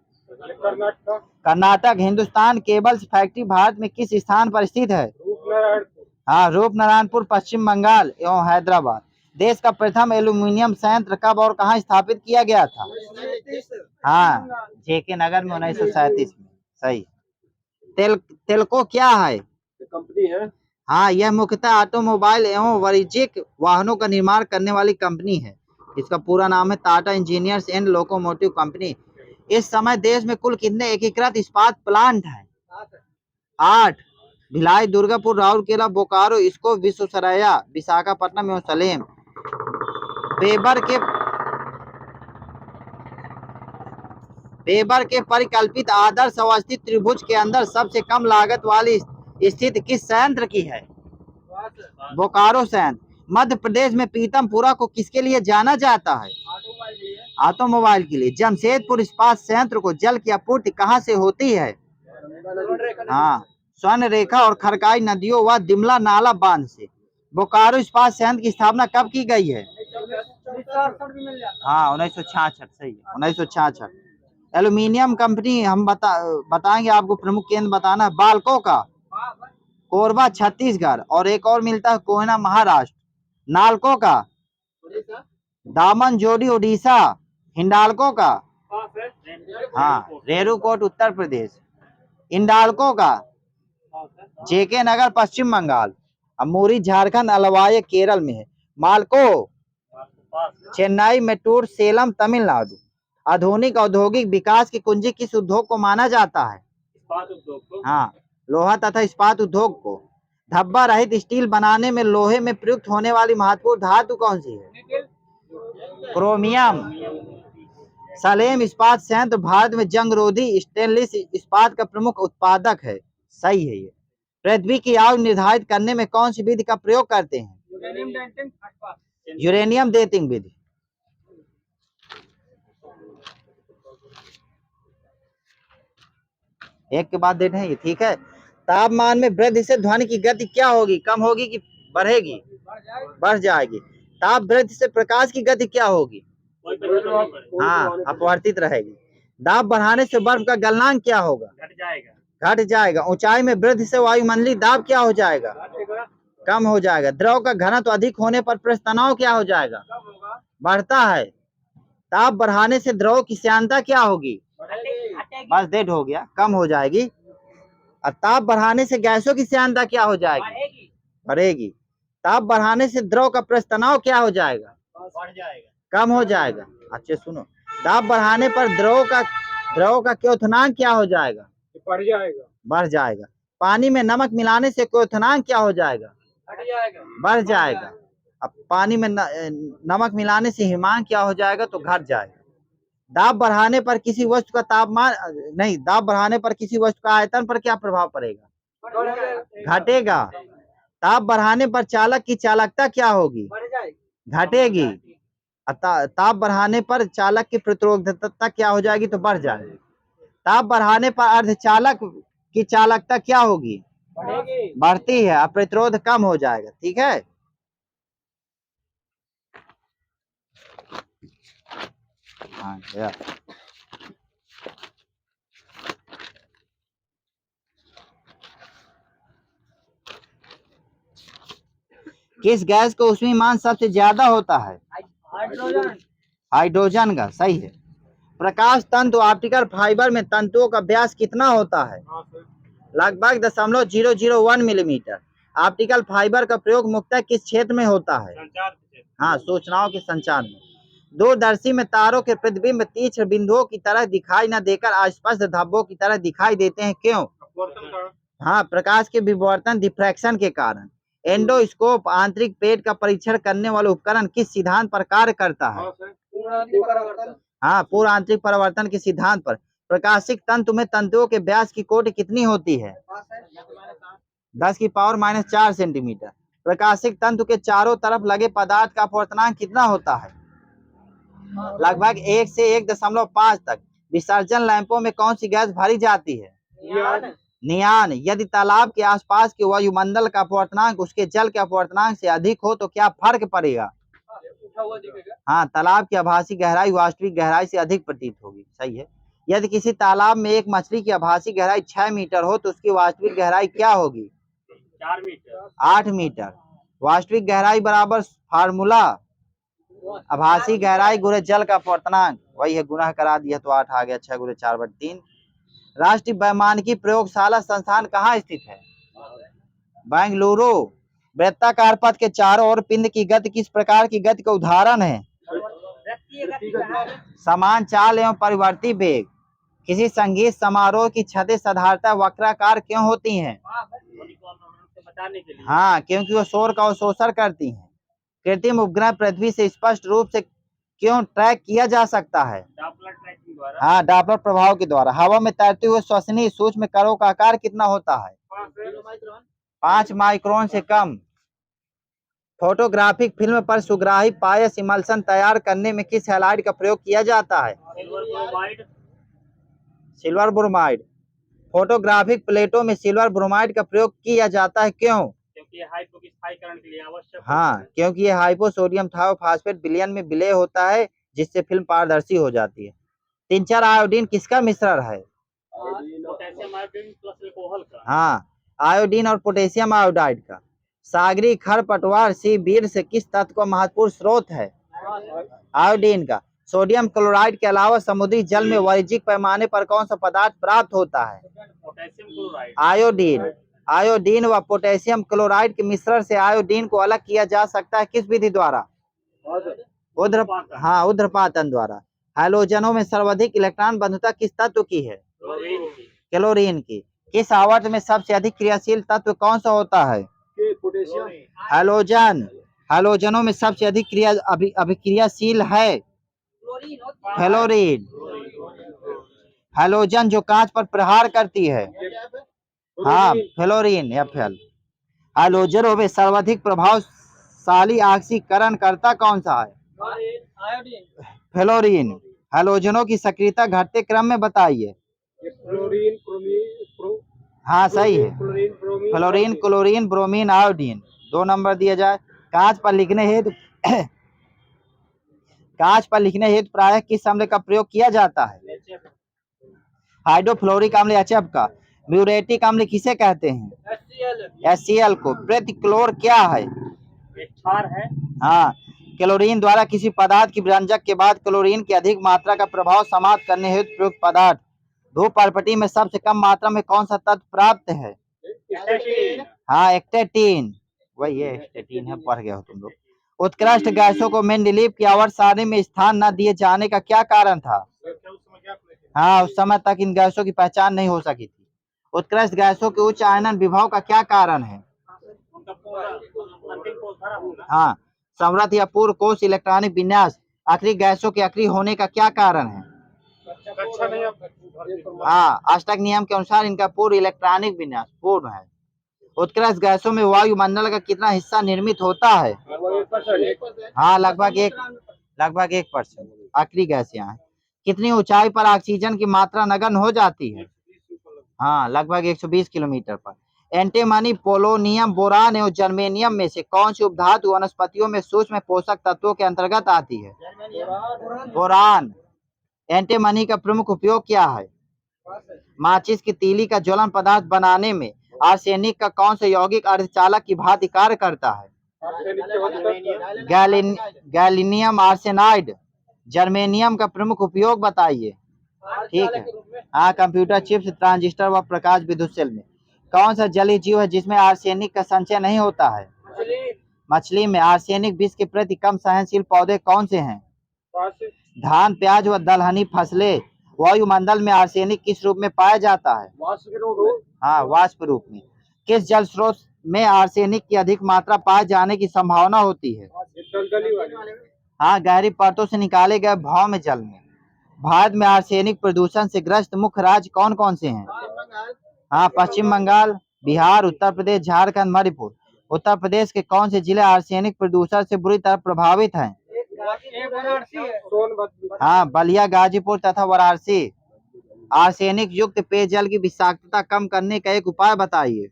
कर्नाटक। हिंदुस्तान केबल्स फैक्ट्री भारत में किस स्थान पर स्थित है? हाँ, रूपनारायणपुर, पश्चिम बंगाल एवं हैदराबाद। देश का प्रथम एल्यूमिनियम संयंत्र कब और कहाँ स्थापित किया गया था? हाँ, जेके नगर में 1937 में। सही। तेलको क्या है? कंपनी है। हाँ, यह मुख्यतः ऑटोमोबाइल एवं वाणिज्यिक वाहनों का निर्माण करने वाली कंपनी है। इसका पूरा नाम है Tata engineers and locomotive company. इस समय देश में कुल कितने एकीकृत इस्पात प्लांट हैं? 8। भिलाई, दुर्गापुर, राउरकेला, बोकारो, इसको विश्वेश्वरैया, विशाखापट्टनम एवं सलेम। वेबर के परिकल्पित आदर्श अवस्थित त्रिभुज के अंदर सबसे कम लागत वाली स्थिति किस संयंत्र की है? बोकारो संयंत्र। मध्य प्रदेश में पीतमपुरा को किसके लिए जाना जाता है? ऑटोमोबाइल के लिए। जमशेदपुर इस्पात संयंत्र को जल की आपूर्ति कहाँ से होती है? हाँ, स्वर्ण रेखा और खरकाई नदियों व दिमला नाला बांध से। बोकारो इस्पात संयंत्र की स्थापना कब की गई है? हाँ, 1966। सही है, 1966। एल्यूमिनियम कंपनी हम बताएंगे आपको, प्रमुख केंद्र बताना है। बाल्को का कोरबा छत्तीसगढ़, और एक और मिलता है कोयना महाराष्ट्र। नालको का दामन जोड़ी उड़ीसा। हिंडाल्को का हाँ, रेरूकोट उत्तर प्रदेश। इंडाल्को का जेके नगर पश्चिम बंगाल। अमूरी झारखंड, अलवाय केरल में है। माल्को चेन्नई, मेट्टूर, सेलम तमिलनाडु। आधुनिक औद्योगिक विकास की कुंजी किस उद्योग को माना जाता है? इस्पात उद्योग को। हाँ, लोहा तथा इस्पात उद्योग को। धब्बा रहित स्टील बनाने में लोहे में प्रयुक्त होने वाली महत्वपूर्ण धातु कौन सी है? क्रोमियम। सलेम इस्पात संयंत्र भारत में जंगरोधी स्टेनलेस इस्पात का प्रमुख उत्पादक है। सही है ये। पृथ्वी की आयु निर्धारित करने में कौन सी विधि का प्रयोग करते हैं? यूरेनियम डेटिंग विधि। एक के बाद देखें ये, ठीक है। तापमान में वृद्धि से ध्वनि की गति क्या होगी? कम होगी कि बढ़ेगी? बढ़ जाएगी। ताप वृद्धि से प्रकाश की गति क्या होगी? हाँ, अपवर्तित रहेगी। दाब बढ़ाने से बर्फ का गलनांक क्या होगा? घट जाएगा। ऊंचाई में वृद्धि से वायुमंडलीय दाब क्या हो जाएगा? कम हो जाएगा। द्रव का घनत्व अधिक होने पर पृष्ठ तनाव क्या हो जाएगा? बढ़ता है। ताप बढ़ाने से द्रव की श्यानता क्या होगी? बस डेड हो गया, कम हो जाएगी। और ताप बढ़ाने से गैसों की श्यानता क्या हो जाएगी? बढ़ेगी। ताप बढ़ाने से द्रव का पृष्ठ तनाव क्या हो जाएगा? बढ़ जाएगा, कम हो जाएगा। अच्छे सुनो, दाब बढ़ाने पर द्रव का क्वथनांक क्या हो जाएगा? बढ़ जाएगा। पानी में नमक मिलाने से क्वथनांक क्या हो जाएगा? बढ़ जाएगा। अब पानी में नमक मिलाने से हिमांक क्या हो जाएगा? तो घट जाएगा। दाब बढ़ाने पर किसी वस्तु का तापमान नहीं, दाब बढ़ाने पर किसी वस्तु का आयतन पर क्या प्रभाव पड़ेगा? घटेगा। ताप बढ़ाने पर चालक की चालकता क्या होगी? घटेगी। ताप बढ़ाने पर चालक की प्रतिरोधकता क्या हो जाएगी? तो बढ़ जाएगी। ताप बढ़ाने पर अर्धचालक की चालकता क्या होगी? बढ़ती है। अब प्रतिरोध कम हो जाएगा। ठीक है। हाँ गया। किस गैस का ऊष्मीमान सबसे ज्यादा होता है? हाइड्रोजन का। सही है। प्रकाश तंतु ऑप्टिकल फाइबर में तंतुओं का व्यास कितना होता है? लगभग 0.001 मिलीमीटर। ऑप्टिकल फाइबर का प्रयोग मुख्यतः किस क्षेत्र में होता है? हाँ, सूचनाओं के संचार में। दूरदर्शी में तारों के प्रतिबिंब तीक्ष्ण बिंदुओं की तरह दिखाई न देकर अस्पष्ट धब्बों की तरह दिखाई देते हैं, क्यों? हाँ, प्रकाश के विवर्तन डिफ्रैक्शन के कारण। एंडोस्कोप आंतरिक पेट का परीक्षण करने वाला उपकरण किस सिद्धांत पर कार्य करता है? हाँ, पूर्ण आंतरिक परिवर्तन के सिद्धांत पर। प्रकाशिक तंतु में तंतुओं के व्यास की कोटि कितनी होती है? 10⁻⁴ सेंटीमीटर। प्रकाशिक तंतु के चारों तरफ लगे पदार्थ का अपवर्तनांक कितना होता है? लगभग 1 से 1.5 तक। विसर्जन लैंपों में कौन सी गैस भरी जाती है? नियान। यदि तालाब के आसपास के वायुमंडल का अपवर्तनांक उसके जल के अपवर्तनांक से अधिक हो तो क्या फर्क पड़ेगा? हाँ, तालाब की आभासी गहराई वास्तविक गहराई से अधिक प्रतीत होगी। सही है। यदि किसी तालाब में एक मछली की आभासी गहराई 6 मीटर हो तो उसकी वास्तविक गहराई क्या होगी? 4 मीटर। 8 मीटर। वास्तविक गहराई बराबर फार्मूला आभासी गहराई गुणे जल का अपवर्तनांक। वही है, गुणा करा दिया तो 8 आ गया। 6 × 4/3। राष्ट्रीय वैमानिकी प्रयोगशाला संस्थान कहाँ स्थित है? बेंगलुरु। वृत्ताकार पथ के चारों ओर पिंड की गति किस प्रकार की गति का उदाहरण है? समान चाल एवं परिवर्ती वेग। किसी संगीत समारोह की छतें साधारणतः वक्राकार क्यों होती हैं? हाँ, क्योंकि वो शोर का अवशोषण करती हैं। कृत्रिम उपग्रह पृथ्वी से स्पष्ट रूप से क्यों ट्रैक किया जा सकता है? डॉपलर ट्रैकिंग द्वारा। हाँ, डॉपलर प्रभाव के द्वारा। हवा में तैरते हुए श्वसनीय सूक्ष्म कणों का आकार कितना होता है? 5 माइक्रोन से कम। फोटोग्राफिक फिल्म पर सुग्राही पायस इमल्सन तैयार करने में किस हैलाइड का प्रयोग किया जाता है? Silver bromide. फोटोग्राफिक प्लेटों में सिल्वर ब्रोमाइड का प्रयोग किया जाता है, क्यों? क्योंकि ये हाइपो की स्थायीकरण के लिए आवश्यक। हाँ, क्योंकि ये हाइपोसोडियम थायोफॉस्फेट विलयन में विलय होता है जिससे फिल्म पारदर्शी हो जाती है। टिंचर आयोडीन किसका मिश्रण है? पोटेशियम आयोडीन प्लस अल्कोहल का। हाँ, आयोडीन और पोटेशियम आयोडाइड का। सागरी खरपतवार सी बीड से किस तत्व का महत्वपूर्ण स्रोत है? आयोडीन का। सोडियम क्लोराइड के अलावा समुद्री जल में वाणिज्यिक पैमाने पर कौन सा पदार्थ प्राप्त होता है? Potassium chloride. आयोडीन। आयोडीन व पोटेशियम क्लोराइड के मिश्रण से आयोडीन को अलग किया जा सकता है किस विधि द्वारा? ऊध्र्वपातन द्वारा। हैलोजनों में सर्वाधिक इलेक्ट्रॉन बंधुता किस तत्व की है? क्लोरीन की। किस आवर्त में सबसे अधिक क्रियाशील तत्व कौन सा होता है? हैलोजन। हैलोजनों में सबसे अधिक अभिक्रियाशील है फ्लोरीन। हैलोजन जो कांच पर प्रहार करती है। हाँ, फ्लोरीन FL। हैलोजनों में सर्वाधिक प्रभावशाली ऑक्सीकरण करता कौन सा है? फ्लोरीन। हैलोजनों की सक्रियता घटते क्रम में बताइए। हाँ, सही है। Fluorine, chlorine, bromine, iodine. 2 number दिया जाए। कांच पर लिखने हेतु प्रायः किस अम्ल का प्रयोग किया जाता है? हाइड्रोफ्लोरिक अम्ल HF का। म्यूरेटिक अम्ल किसे कहते हैं? HCl को। प्रतिक्लोर क्या है? क्षार है। हाँ, क्लोरीन द्वारा किसी पदार्थ की व्यंजक के बाद क्लोरीन की अधिक मात्रा का प्रभाव समाप्त करने हेतु प्रयुक्त पदार्थ। भूपर्पटी में सबसे कम मात्रा में कौन सा तत्व प्राप्त है? हाँ, एक्टेटिन। वही है, एक्टेटिन है, पढ़ गया हो तुम लोग। उत्कृष्ट गैसों को मेंडलीव की आवर्त सारणी में स्थान न दिए जाने का क्या कारण था? हाँ, उस समय तक इन गैसों की पहचान नहीं हो सकी थी। उत्कृष्ट गैसों के उच्च आयनन विभव का क्या कारण है? उनका पूरा अंतिम कोष भरा होगा। हाँ, समृद्ध या पूर्ण कोष इलेक्ट्रॉनिक विन्यास आखिरी गैसों के आखिरी होने का क्या कारण है? अच्छा नहीं। हाँ, अष्टक नियम के अनुसार इनका पूर्ण इलेक्ट्रॉनिक विन्यास पूर्ण है। उत्कृष्ट गैसों में वायुमंडल का कितना हिस्सा निर्मित होता है? हाँ, लगभग 1%। आखिरी गैस यहाँ है। कितनी ऊंचाई पर ऑक्सीजन की मात्रा नगण्य हो जाती है? हाँ, लगभग 120 किलोमीटर पर। एंटीमनी, पोलोनियम, बोरान एवं जर्मेनियम में से कौन सी उपधातु वनस्पतियों में सूक्ष्म पोषक तत्वों के अंतर्गत आती है? बोरान। एंटीमनी का प्रमुख उपयोग क्या है? माचिस की तीली का ज्वलन पदार्थ बनाने में आर्सेनिक का कौन सा यौगिक अर्धचालक की भांति कार्य करता है? गैलिनियम आर्सेनाइड। जर्मेनियम का प्रमुख उपयोग बताइए। ठीक है। हाँ, कंप्यूटर चिप्स, ट्रांजिस्टर व प्रकाश विद्युत सेल में कौन सा जलीय जीव है जिसमें आर्सेनिक का संचय नहीं होता है? मछली में। आर्सेनिक विष के प्रति कम सहनशील पौधे कौन से हैं? धान, प्याज व दलहनी फसलें। वायुमंडल में आर्सेनिक किस रूप में पाया जाता है? हाँ, वाष्प रूप में। किस जल स्रोत में आर्सेनिक की अधिक मात्रा पाए जाने की संभावना होती है? हाँ, गहरी परतों से निकाले गए भौम जल में। भारत में आर्सेनिक प्रदूषण से ग्रस्त मुख्य राज्य कौन कौन से हैं? हाँ, पश्चिम बंगाल, बिहार, उत्तर प्रदेश, झारखंड, मणिपुर। उत्तर प्रदेश के कौन से जिले आर्सेनिक प्रदूषण से बुरी तरह प्रभावित हैं? हाँ, बलिया, गाजीपुर तथा वाराणसी। आर्सेनिक युक्त पेयजल की विषाक्तता कम करने का एक उपाय बताइए।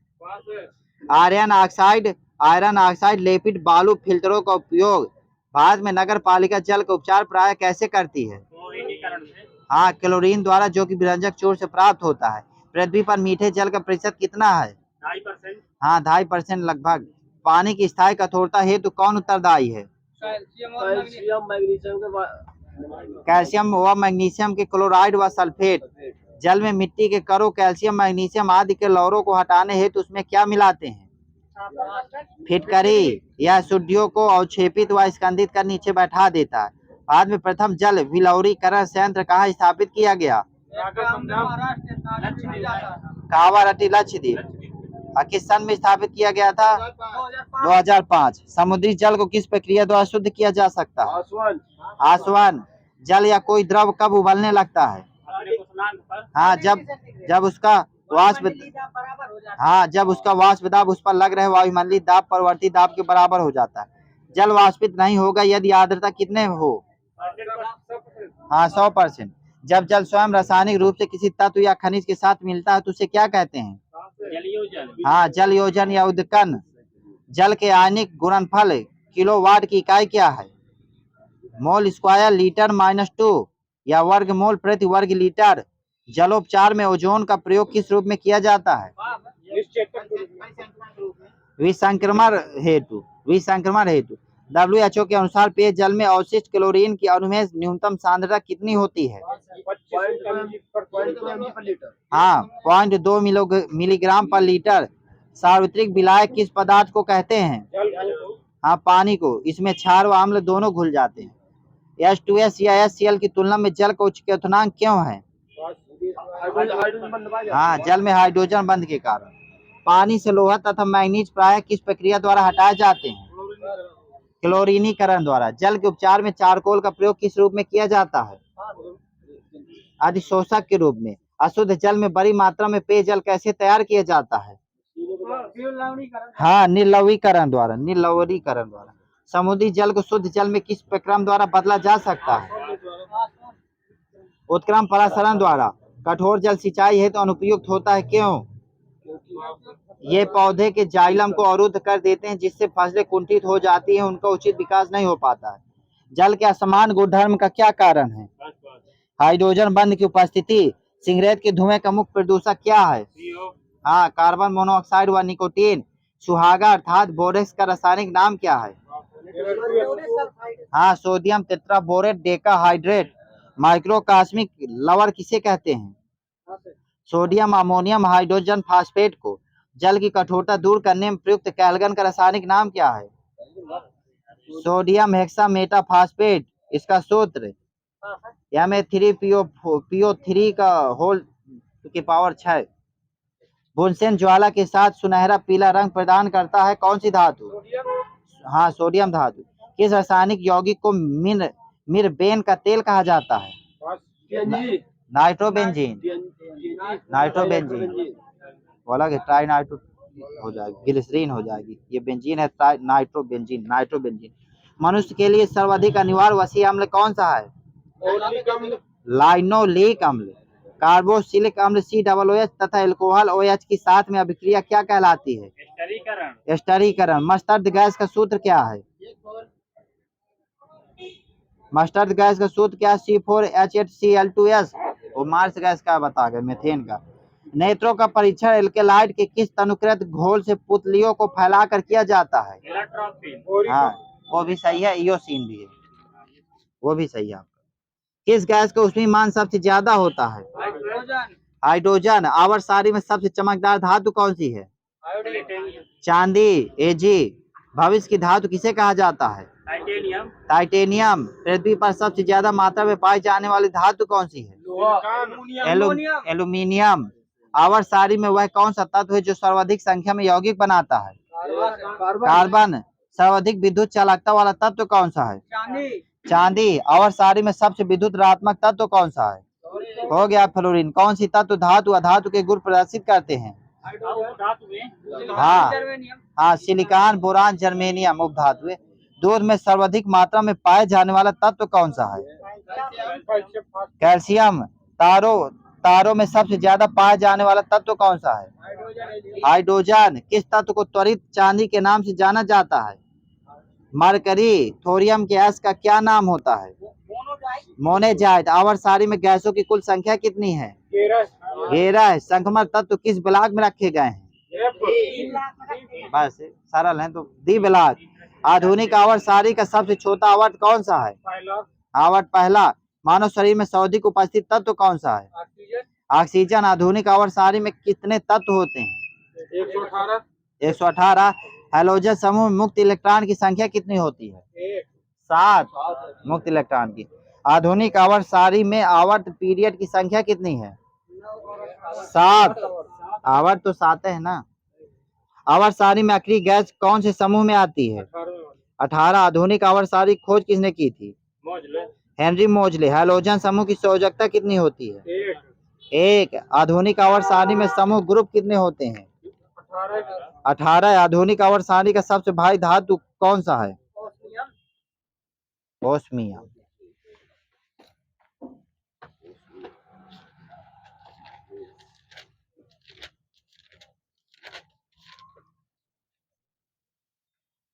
आयरन ऑक्साइड लेपित बालू फिल्टरों का उपयोग भारत में नगर पालिका जल का उपचार प्राय कैसे करती है? क्लोरीनीकरण से। हाँ, क्लोरीन द्वारा, जो कि विरंजक चूर्ण से प्राप्त होता है। पृथ्वी पर मीठे जल का प्रतिशत कितना है? 2.5%। हाँ, 2.5% लगभग। पानी की स्थायी कठोरता हेतु कौन उत्तरदायी है? कैल्शियम व मैग्नीशियम के क्लोराइड व सल्फेट। जल में मिट्टी के करों, कैल्शियम, मैग्नीशियम आदि के लवरों को हटाने हेतु उसमें क्या मिलाते हैं? फिटकरी। यह सुड्डियों को अवक्षेपित व स्कंदित कर नीचे बैठा देता है। बाद में प्रथम जल विलौरीकरण संयंत्र कहाँ स्थापित किया गया? कावारटी, लक्षद्वीप। किस सन में स्थापित किया गया था? 2005। समुद्री जल को किस प्रक्रिया द्वारा शुद्ध किया जा सकता है? आसवन। जल या कोई द्रव कब उबलने लगता है? हाँ, जब उसका वाष्प दाब उस पर लग रहे वायुमंडलीय दाब परवर्ती दाब के बराबर हो जाता है। जल वाष्पित नहीं होगा यदि आर्द्रता कितने हो? हाँ, 100%। जब जल स्वयं रासायनिक रूप से किसी तत्व या खनिज के साथ मिलता है तो उसे क्या कहते हैं? हाँ, जल योजन या उदकन। जल के आयनिक गुणनफल किलोवाट की इकाई क्या है? मोल स्क्वायर लीटर -2 या वर्ग मोल प्रति वर्ग लीटर। जलोपचार में ओजोन का प्रयोग किस रूप में किया जाता है? विसंक्रमण हेतु। WHO के अनुसार पेयजल में अवशिष्ट क्लोरीन की अनुमेय न्यूनतम सांद्रता कितनी होती है? हाँ, 0.2 मिलीग्राम पर लीटर। सार्वत्रिक विलायक किस पदार्थ को कहते हैं? हाँ, पानी को। इसमें क्षार व अम्ल दोनों घुल जाते हैं। H2S या HCl की तुलना में जल का उच्च क्वथनांक क्यों है? हाँ, जल में हाइड्रोजन बंध के कारण। पानी से लोहा तथा मैग्नीज प्रायः किस प्रक्रिया द्वारा हटाए जाते हैं? क्लोरीनीकरण द्वारा। जल के उपचार में चारकोल का प्रयोग किस रूप में किया जाता है? अधिशोषक के रूप में। अशुद्ध जल में बड़ी मात्रा में पेयजल कैसे तैयार किया जाता है? हाँ, निर्लवीकरण द्वारा। समुद्री जल को शुद्ध जल में किस प्रक्रम द्वारा बदला जा सकता है? उत्क्रम परासरण द्वारा। कठोर जल सिंचाई हेतु अनुपयुक्त होता है, क्यों? ये पौधे के जाइलम को अवरुद्ध कर देते हैं जिससे फसलें कुंठित हो जाती हैं, उनका उचित विकास नहीं हो पाता है। जल के असमान गुणधर्म का क्या कारण है? हाइड्रोजन बंध की उपस्थिति। सिगरेट के धुएं का मुख्य प्रदूषक क्या है? हाँ, कार्बन मोनोऑक्साइड व निकोटीन। सुहागा अर्थात बोरेक्स का रासायनिक नाम क्या है? हाँ, सोडियम टेट्राबोरेट डेकाहाइड्रेट। माइक्रोकास्मिक लवण किसे कहते हैं? सोडियम अमोनियम हाइड्रोजन फास्फेट को। जल की कठोरता दूर करने में प्रयुक्त कैल्गन का रासायनिक नाम क्या है? सोडियम हेक्सामेटाफॉस्फेट, इसका सूत्र Ma3PO3 का होल की पावर 6। बुनसेन ज्वाला के साथ सुनहरा पीला रंग प्रदान करता है कौन सी धातु? हाँ, सोडियम धातु। किस रासायनिक यौगिक को मिरबेन का तेल कहा जाता है? नाइट्रोबेंजीन। नाइट्रोबेंजीन बोला कि ट्राई नाइट्रो हो जाएगी, ग्लिसरीन हो जाएगी, ये बेंजीन है, नाइट्रोबेंजीन। नाइट्रोबेंजीन। मनुष्य के लिए सर्वाधिक अनिवार्य वसीय अम्ल कौन सा है? लाइनोलिक अम्ल। कार्बोक्सिलिक अम्ल COOH तथा एल्कोहल OH की साथ में अभिक्रिया क्या कहलाती है? स्टरीकरण। स्टरीकरण। मस्टर्ड गैस का सूत्र क्या है? मस्टर्ड गैस का सूत्र क्या है? C4H8Cl2S। वो मार्स गैस का बता गए, मीथेन का। नेत्रों का परीक्षण एल्केलाइड के किस तनुकृत घोल से पुतलियों को फैलाकर किया जाता है? इलेक्ट्रोफिन। हाँ, वो भी सही है, इयोसिन भी है, वो भी सही है आपका। किस गैस का ऊष्मीमान सबसे ज्यादा होता है? हाइड्रोजन। आवर्त सारणी में सबसे चमकदार धातु कौन सी है? चांदी, Ag। भविष्य की धातु किसे कहा जाता है? टाइटेनियम। टाइटेनियम। पृथ्वी पर सबसे ज्यादा मात्रा में पाई जाने वाली धातु कौन सी है? एल्यूमिनियम। आवर्त सारणी में वह कौन सा तत्व है जो सर्वाधिक संख्या में यौगिक बनाता है? कार्बन। सर्वाधिक विद्युत चालकता वाला तत्व कौन सा है? चांदी। आवर्त सारणी में सबसे विद्युत ऋणात्मक तत्व कौन सा है? हो गया फ्लोरीन। कौन सी तत्व धातु अधातु के गुण प्रदर्शित करते हैं? हाँ, सिलिकॉन, बोरान, जर्मेनियम उपधातु। दूध में सर्वाधिक मात्रा में पाए जाने वाला तत्व कौन सा है? कैल्शियम। तारों में सबसे ज्यादा पाए जाने वाला तत्व कौन सा है? हाइड्रोजन। किस तत्व को त्वरित चांदी के नाम से जाना जाता है? मरकरी। थोरियम गैस का क्या नाम होता है? मोनेजाइट। आवर्त सारणी में गैसों की कुल संख्या कितनी है? 13। संगमर तत्व किस ब्लॉक में रखे गए हैं? बस सरल है तो डी ब्लॉक। आधुनिक आवर्त सारणी का सबसे छोटा आवर्त कौन सा है? आवर्त पहला। मानव शरीर में सर्वाधिक उपस्थित तत्व कौन सा है? ऑक्सीजन। आधुनिक आवर्त सारणी में कितने तत्व होते हैं? 118। हैलोजन समूह में मुक्त इलेक्ट्रॉन की संख्या कितनी होती है? 7 मुक्त इलेक्ट्रॉन की। आधुनिक आवर्त सारणी में आवर्त पीरियड की संख्या कितनी है? 7। आवर्त तो 7 है ना। आवर्त सारणी में आखिरी गैस कौन से समूह में आती है? 18। आधुनिक आवर्त सारणी खोज किसने की थी? हेनरी मोजले। हैलोजन समूह की संयोजकता कितनी होती है? 1। आधुनिक आवर्त सारणी में समूह ग्रुप कितने होते हैं? 18। आधुनिक आवर्त सारणी का सबसे भारी धातु कौन सा है? ओस्मियम।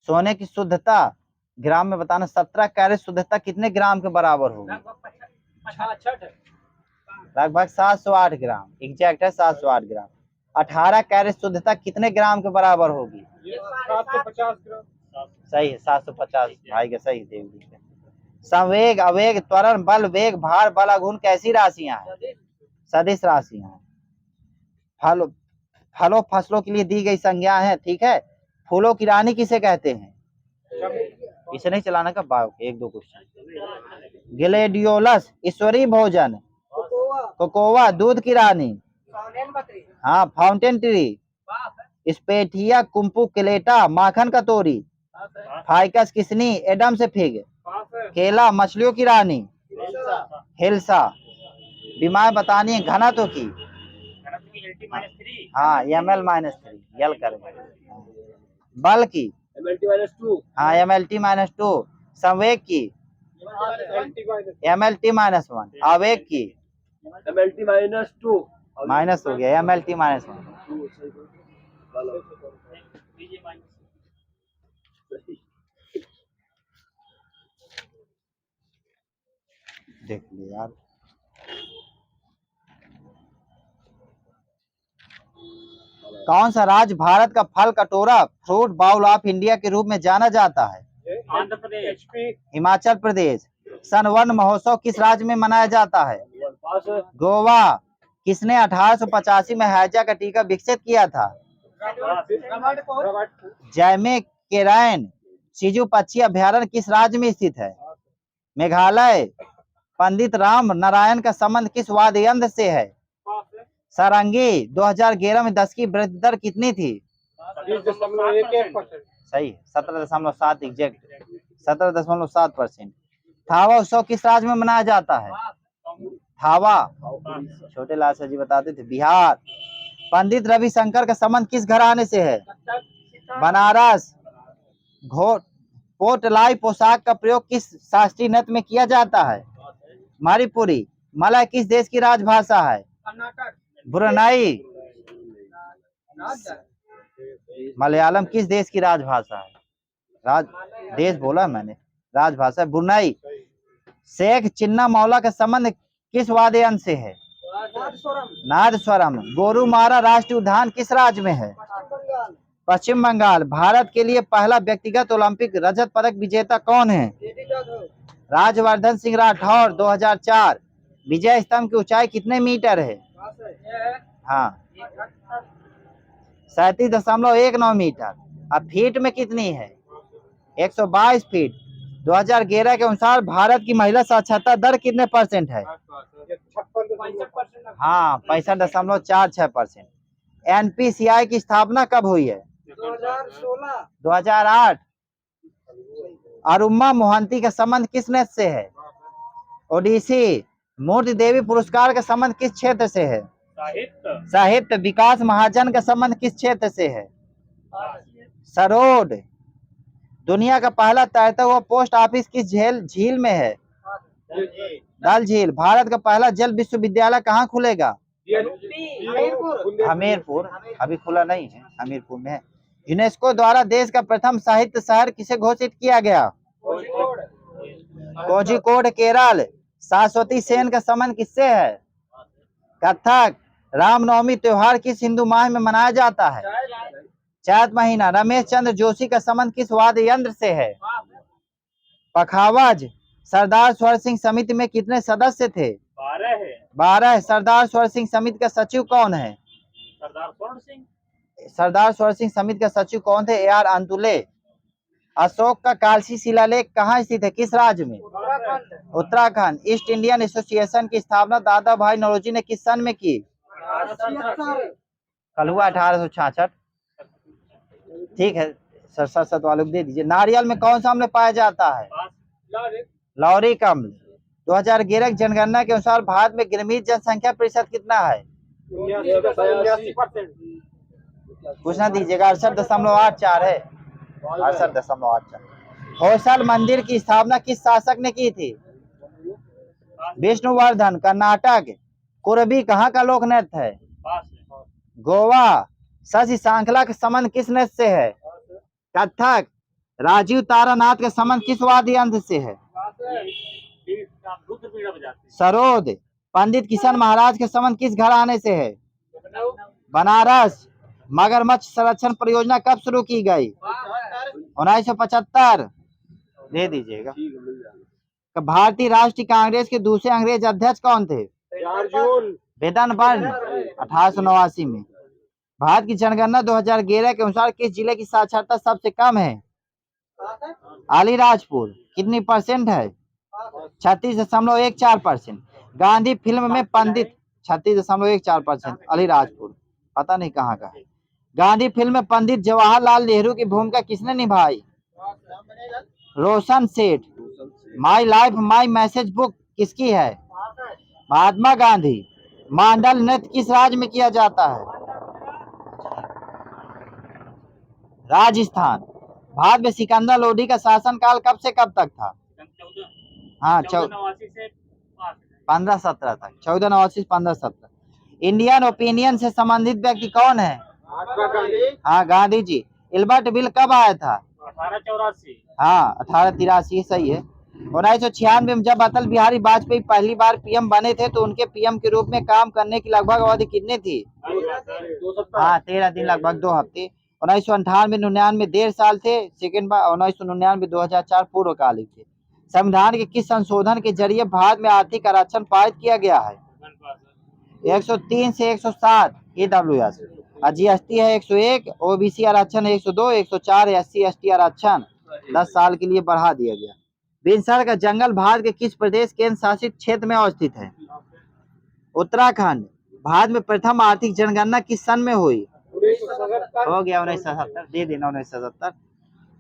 सोने की शुद्धता ग्राम में बताना। 17 कैरेट शुद्धता कितने ग्राम के बराबर होगी? लगभग 708 ग्राम। एग्जैक्ट है 708 ग्राम। 18 कैरेट शुद्धता कितने ग्राम के बराबर होगी? 750 ग्राम। सही है, 750। भाई का सही दे। संवेग, अवेग, त्वरण, बल, वेग, भार, बल, आघूर्ण कैसी राशियां हैं? सदिश राशियां हैं। फलों फसलों के लिए दी गई संज्ञा है, ठीक है। फूलों की रानी किसे कहते हैं? इसे नहीं चलाना का बाग। 1-2 क्वेश्चन। ग्लेडियोलस ईश्वरीय भोजन। कोकोवा दूध की रानी। हाँ, फाउंटेन ट्री। स्पेथिया कुम्पुक्लेटा माखन कतोरी। फाइकस किसनी एडम से फिग। केला मछलियों की रानी। हिल्सा। बीमार बतानी है घनत्व की। हाँ, ml-3 यल करेंगे। बल की हाँ, MLT-2। संवेग की MLT-1। आवेग की MLT-2 माइनस हो गया, MLT-1। देख ली यार। कौन सा राज्य भारत का फल कटोरा फ्रूट बाउल ऑफ इंडिया के रूप में जाना जाता है? आंध्र प्रदेश। हिमाचल प्रदेश। सन वन महोत्सव किस राज्य में मनाया जाता है? गोवा। किसने 1885 में हैजा का टीका विकसित किया था? जैमे केरायन। सिजु पक्षी अभयारण्य किस राज्य में स्थित है? मेघालय। पंडित राम नारायण का संबंध किस वाद्य यंत्र से है? सारंगी। 2011 में 10 की वृद्धि दर कितनी थी? 20.11%। सही, 17.7 एग्जैक्ट, 17.7%। थावा उत्सव किस राज्य में मनाया जाता है? थावा। छोटे लाल सर जी बताते थे, बिहार। पंडित रविशंकर का संबंध किस घराने से है? बनारस। पोटलाई पोशाक का प्रयोग किस शास्त्रीय नृत्य में किया जाता है? मणिपुरी। मलय किस देश की राजभाषा है? ब्रुनई। मलयालम किस देश की राजभाषा है? देश बोला मैंने, राजभाषा ब्रुनई। शेख चिन्ना मौला का संबंध किस वाद्य यंत्र से है? नादस्वरम। गोरुमारा राष्ट्रीय उद्यान किस राज्य में है? पश्चिम बंगाल। भारत के लिए पहला व्यक्तिगत ओलंपिक रजत पदक विजेता कौन है? राजवर्धन सिंह राठौर। 2004 विजय स्तंभ की ऊंचाई कितने मीटर है? हाँ, 37.19 मीटर। अब फीट में कितनी है? 122 फीट। 2011 के अनुसार भारत की महिला साक्षरता दर कितने % है? 56%। हाँ, 65.46%। NPCI की स्थापना कब हुई है? 2008। अरुमा मोहंती का संबंध किस नृत्य से है? ओडिसी। मूर्ति देवी पुरस्कार का संबंध किस क्षेत्र से है? साहित्य। विकास महाजन का संबंध किस क्षेत्र से है? सरोड। दुनिया का पहला तैरता हुआ पोस्ट ऑफिस किस झील में है? डल झील। भारत का पहला जल विश्वविद्यालय कहाँ खुलेगा? हमीरपुर। अभी खुला नहीं है, हमीरपुर में है। यूनेस्को द्वारा देश का प्रथम साहित्य शहर किसे घोषित किया गया? कोझिकोड, केरल। सरस्वती सेन का संबंध किससे है? कथक। रामनवमी त्योहार किस हिंदू माह में मनाया जाता है? चैत महीना। रमेश चंद्र जोशी का संबंध किस वाद्य यंत्र से है? पखावज। सरदार स्वर सिंह समिति में कितने सदस्य थे? 12। सरदार स्वर सिंह समिति का सचिव कौन है? सरदार स्वर सिंह समिति का सचिव कौन थे? AR अंतुले। अशोक का कालसी शिलालेख कहाँ स्थित है? किस राज्य में? उत्तराखंड। ईस्ट इंडियन एसोसिएशन की स्थापना दादा भाई नौरोजी ने किस सन में की? कल हुआ 1866। ठीक है सर, 67 वालों को दे दीजिए। नारियल में कौन सा अम्ल पाया जाता है? लॉरिक अम्ल। 2011 की जनगणना के अनुसार भारत में ग्रामीण जनसंख्या प्रतिशत कितना है? 79%। पूछना दीजिएगा। 68.84 है, 68.84। होयसल मंदिर की स्थापना किस शासक ने की थी? विष्णुवर्धन। कर्नाटक। कुरबी कहाँ का लोक नृत्य है? गोवा। शशि श्रृंखला का संबंध किस नृत्य से है? कथक। राजीव तारानाथ का संबंध किस वाद्य यंत्र से है? सरोद। पंडित किशन महाराज के संबंध किस घराने से है? बनारस। मगरमच्छ संरक्षण परियोजना कब शुरू की गई? 1975। दे दीजिएगा। भारतीय राष्ट्रीय कांग्रेस के दूसरे अंग्रेज अध्यक्ष कौन थे? वेदन बर्न। 1889 में। भारत की जनगणना 2011 के अनुसार किस जिले की साक्षरता सबसे कम है? अलीराजपुर। कितनी % है? 36.14%। गांधी फिल्म में पंडित 36.14%। अलीराजपुर पता नहीं कहाँ का है। गांधी फिल्म में पंडित जवाहरलाल नेहरू की भूमिका किसने निभाई? रोशन सेठ। My life my message book किसकी है? महात्मा गांधी। मांडल नृत्य किस राज्य में किया जाता है? राजस्थान। भारत में सिकंदर लोधी का शासनकाल कब से कब तक था? हाँ, 1517 तक। 1489 से 1517। इंडियन ओपिनियन से संबंधित व्यक्ति कौन है? हाँ, गांधी जी। इल्बर्ट बिल कब आया था? 1884। हाँ, 1883 सही है। 1996 में जब अटल बिहारी वाजपेयी पहली बार PM बने थे तो उनके PM के रूप में काम करने की लगभग अवधि कितनी थी? हाँ, 13 दिन, लगभग 2 हफ्ते। 1998 99 1.5 साल थे। सेकेंड बार 1999 2004 पूर्वकालिक थे। संविधान के किस संशोधन के जरिए भारत में आर्थिक आरक्षण पारित किया गया है? 103 से 107 EWS। GST है 101। OBC आरक्षण है 102। 104 SC ST आरक्षण। 10 साल के लिए बढ़ा दिया गया। बिनसर का जंगल भारत के किस प्रदेश केंद्र शासित क्षेत्र में अवस्थित है? उत्तराखंड। भारत में प्रथम आर्थिक जनगणना किस सन में हुई? हो गया 1970, दे देना 1970।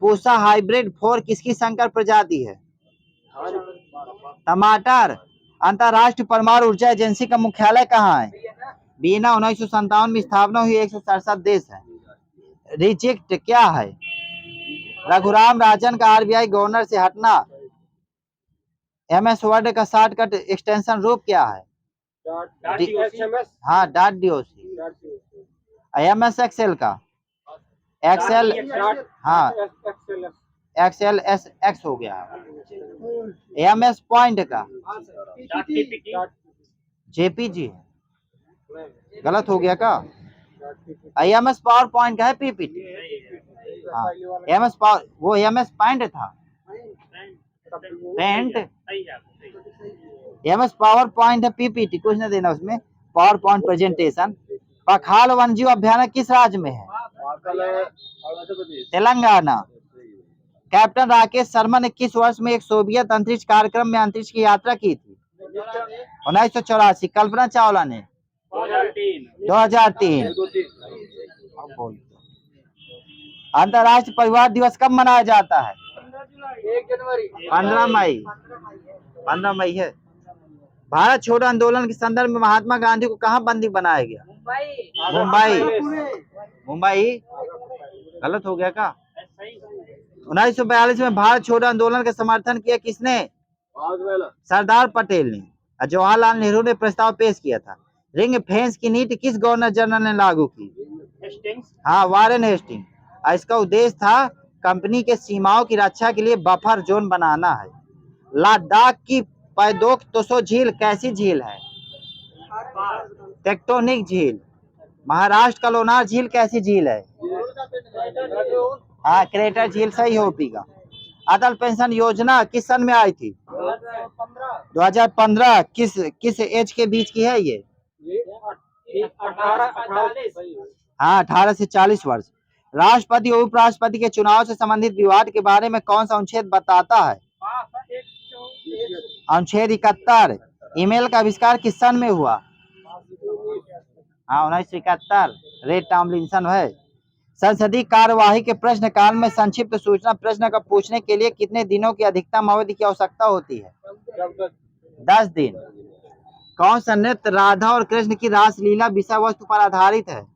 पूसा हाइब्रिड 4 किसकी संकर प्रजाति है? टमाटर। अंतरराष्ट्रीय परमाणु ऊर्जा एजेंसी का मुख्यालय कहाँ है? बीना। 1957 में स्थापना हुई, 167 देश है। रिजेक्ट क्या है? रघुराम राजन का आरबीआई गवर्नर से हटना। एमएस वर्ड का शॉर्टकट एक्सटेंशन रूप क्या है? हाँ, .doc। एमएस एक्सेल का एक्सेल, हाँ एक्सेल एस एक्स हो गया। एमएस पॉइंट का जेपीजी है, गलत हो गया का? एमएस पावर पॉइंट का है पीपीटी। हाँ, एमएस पावर, वो एमएस पॉइंट था, पेंट। एमएस पावर पॉइंट है, पीपीटी कुछ नहीं देना उसमें, पावर पॉइंट प्रेजेंटेशन। पखाल वन्यजीव अभ्यारण्य किस राज्य में है? तेलंगाना। कैप्टन राकेश शर्मा ने किस वर्ष में एक सोवियत अंतरिक्ष कार्यक्रम में अंतरिक्ष की यात्रा की थी? 1984। कल्पना चावला ने 2003। अंतर्राष्ट्रीय परिवार दिवस कब मनाया जाता है? 15 मई। 15 मई है। भारत छोड़ो आंदोलन के संदर्भ में महात्मा गांधी को कहां बंदी बनाया गया? मुंबई। गलत हो गया का? 1942 में भारत छोड़ो आंदोलन का समर्थन किया किसने? सरदार पटेल ने। जवाहरलाल नेहरू ने प्रस्ताव पेश किया था। रिंग फेंस की नीति किस गवर्नर जनरल ने लागू की? हाँ, वारेन हेस्टिंग। इसका उद्देश्य था कंपनी के सीमाओं की रक्षा के लिए बफर जोन बनाना है। लद्दाख की पैदोक तोसो झील कैसी झील है? टेक्टोनिक झील। महाराष्ट्र का लोनार झील कैसी झील है? हाँ, क्रेटर झील सही हो पीगा। अटल पेंशन योजना किस सन में आई थी? 2015। किस एज के बीच की है ये? हाँ, 18 से 40 वर्ष। राष्ट्रपति और उपराष्ट्रपति के चुनाव से संबंधित विवाद के बारे में कौन सा अनुच्छेद बताता है? अनुच्छेद 71। ईमेल का आविष्कार किस सन में हुआ? हाँ, 1971। रे टॉमलिंसन है। संसदीय कार्यवाही के प्रश्नकाल में संक्षिप्त सूचना प्रश्न का पूछने के लिए कितने दिनों की अधिकतम अवधि की आवश्यकता होती है? 10 दिन। कौन सा नृत्य राधा और कृष्ण की रासलीला विषय वस्तु पर आधारित है?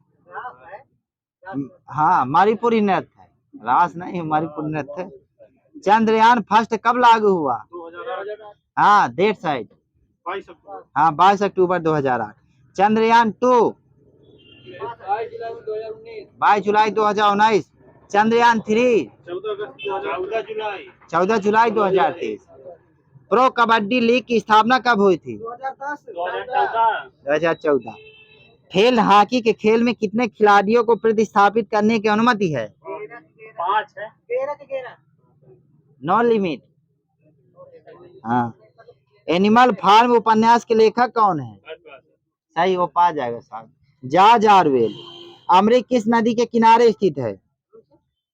हाँ, मणिपुरी नृत्य है, रास नहीं, मणिपुरी नृत्य है। चंद्रयान फर्स्ट कब लागू हुआ? हाँ, डेट साइड। हाँ, 22 अक्टूबर 2008। चंद्रयान 2 22 जुलाई 2019। चंद्रयान 3 14 जुलाई 2023। प्रो कबड्डी लीग की स्थापना कब हुई थी? 2014। खेल हॉकी के खेल में कितने खिलाड़ियों को प्रतिस्थापित करने की अनुमति है? 5 है। No limit. हाँ। एनिमल फार्म उपन्यास के लेखक कौन है? सही, वो पा जाएगा साहब। George Orwell. अमरी किस नदी के किनारे स्थित है?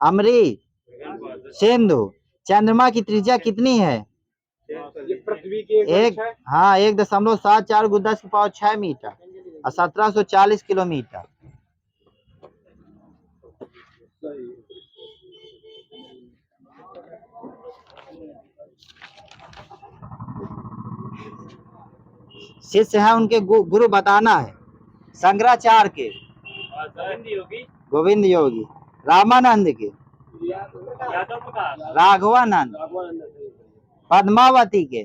अमरी। सिंधु। चंद्रमा की त्रिज्या कितनी है? पृथ्वी के 1.74 × 10⁶ मीटर और 1740 किलोमीटर। शिष्य है उनके गुरु बताना है। शंकराचार्य के गोविंद योगी। रामानंद के राघवानंद। पद्मावती के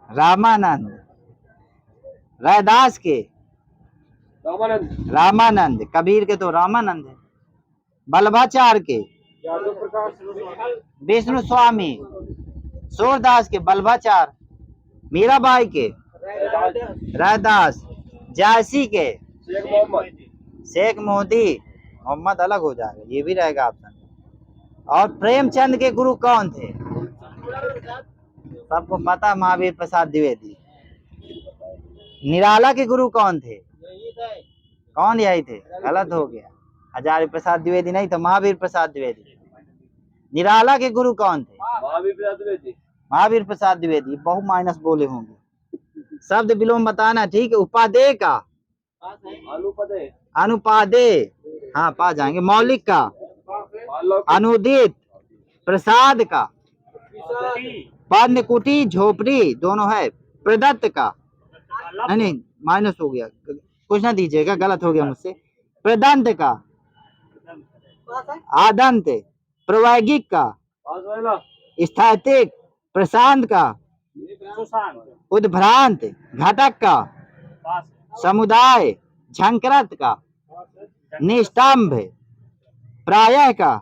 रामानंद। रैदास के रामानंद। कबीर के तो रामानंद है। बल्लभाचार्य के विष्णु स्वामी। सूरदास के बल्लभाचार्य। मीराबाई के रैदास। जायसी के शेख मोदी। मोहम्मद अलग हो जाएगा, ये भी रहेगा ऑप्शन। और प्रेमचंद के गुरु कौन थे? सबको पता, महावीर प्रसाद द्विवेदी। निराला के गुरु कौन थे? कौन? यही थे, गलत हो गया। हजारी प्रसाद द्विवेदी नहीं तो महावीर प्रसाद द्विवेदी। निराला के गुरु कौन थे? महावीर प्रसाद द्विवेदी। महावीर प्रसाद द्विवेदी। बहु माइनस बोले होंगे। शब्द विलोम बताना, ठीक है। उपादेय का? अनुपदय। अनुपादेय, हाँ पा जाएंगे। मौलिक का? अनुदित। प्रसाद का? पर्णकुटी झोपड़ी दोनों है। प्रदत्त का? नहीं माइनस हो गया, कुछ ना दीजिएगा, गलत हो गया मुझसे। प्रदंत का? आदंत। प्रायोगिक का? स्थैतिक। प्रशांत का? उद्भ्रांत। घटक का? समुदाय। झंकृत का? निष्ठम्भ। प्रायः का?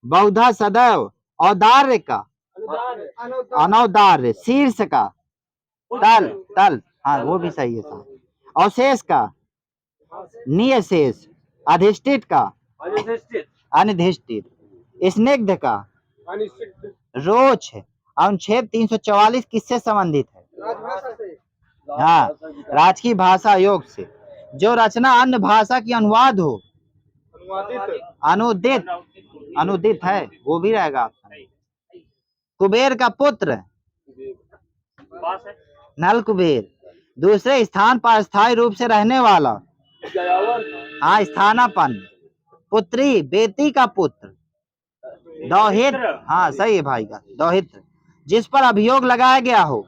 बहुधा सदैव। औदार्य का? अनौदार्य। शीर्ष का? तल। तल, हाँ वो भी सही है साहब। अवशेष का? नियशेष। अधिष्ठित का? अनिधिष्ठित। स्निग्ध का? रोच। अनुच्छेद 344 किससे संबंधित है? हाँ, राजकीय भाषा योग से। जो रचना अन्य भाषा की अनुवाद हो। अनुदित। अनुदित है, वो भी रहेगा ऑप्शन। कुबेर का पुत्र? नल कुबेर। दूसरे स्थान पर स्थायी रूप से रहने वाला? हाँ, स्थानापन्न। पुत्री? बेटी का पुत्र? दौहित्र। हाँ सही है भाई का, दौहित्र। जिस पर अभियोग लगाया गया हो?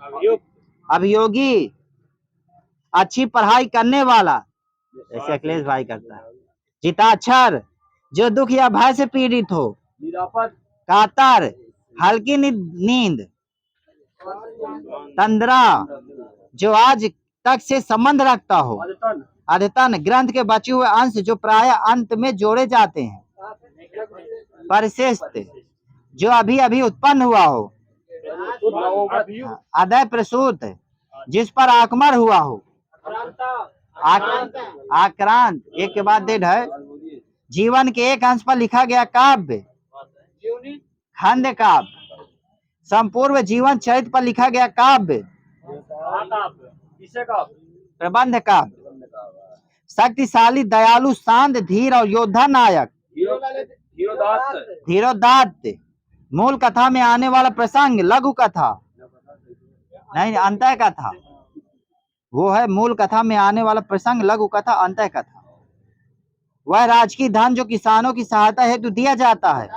अभियोगी। अच्छी पढ़ाई करने वाला? जैसे अखिलेश भाई करता है। जिताक्षर? जो दुख या भय से पीड़ित हो? कातर? हल्की नींद। तंद्रा? जो आज तक से संबंध रखता हो? अद्यतन? ग्रंथ के बचे हुए अंश जो प्राय अंत में जोड़े जाते हैं? परिशिष्ट? जो अभी अभी उत्पन्न हुआ हो? अदय प्रसूत? जिस पर आक्रमण हुआ हो? आक्रांत। एक के बाद डेढ़ है। जीवन के एक अंश पर लिखा गया काव्य? खंड काव्य। संपूर्ण जीवन चरित्र पर लिखा गया काव्य? प्रबंध काव्य। शक्तिशाली, दयालु, शांत, धीर और योद्धा नायक? धीरोदात्त। मूल कथा में आने वाला प्रसंग? लघु कथा? नहीं, अंतः कथा। वो है मूल कथा में आने वाला प्रसंग, लघु कथा, अंतः कथा। वह राजकीय धन जो किसानों की सहायता हेतु दिया जाता है?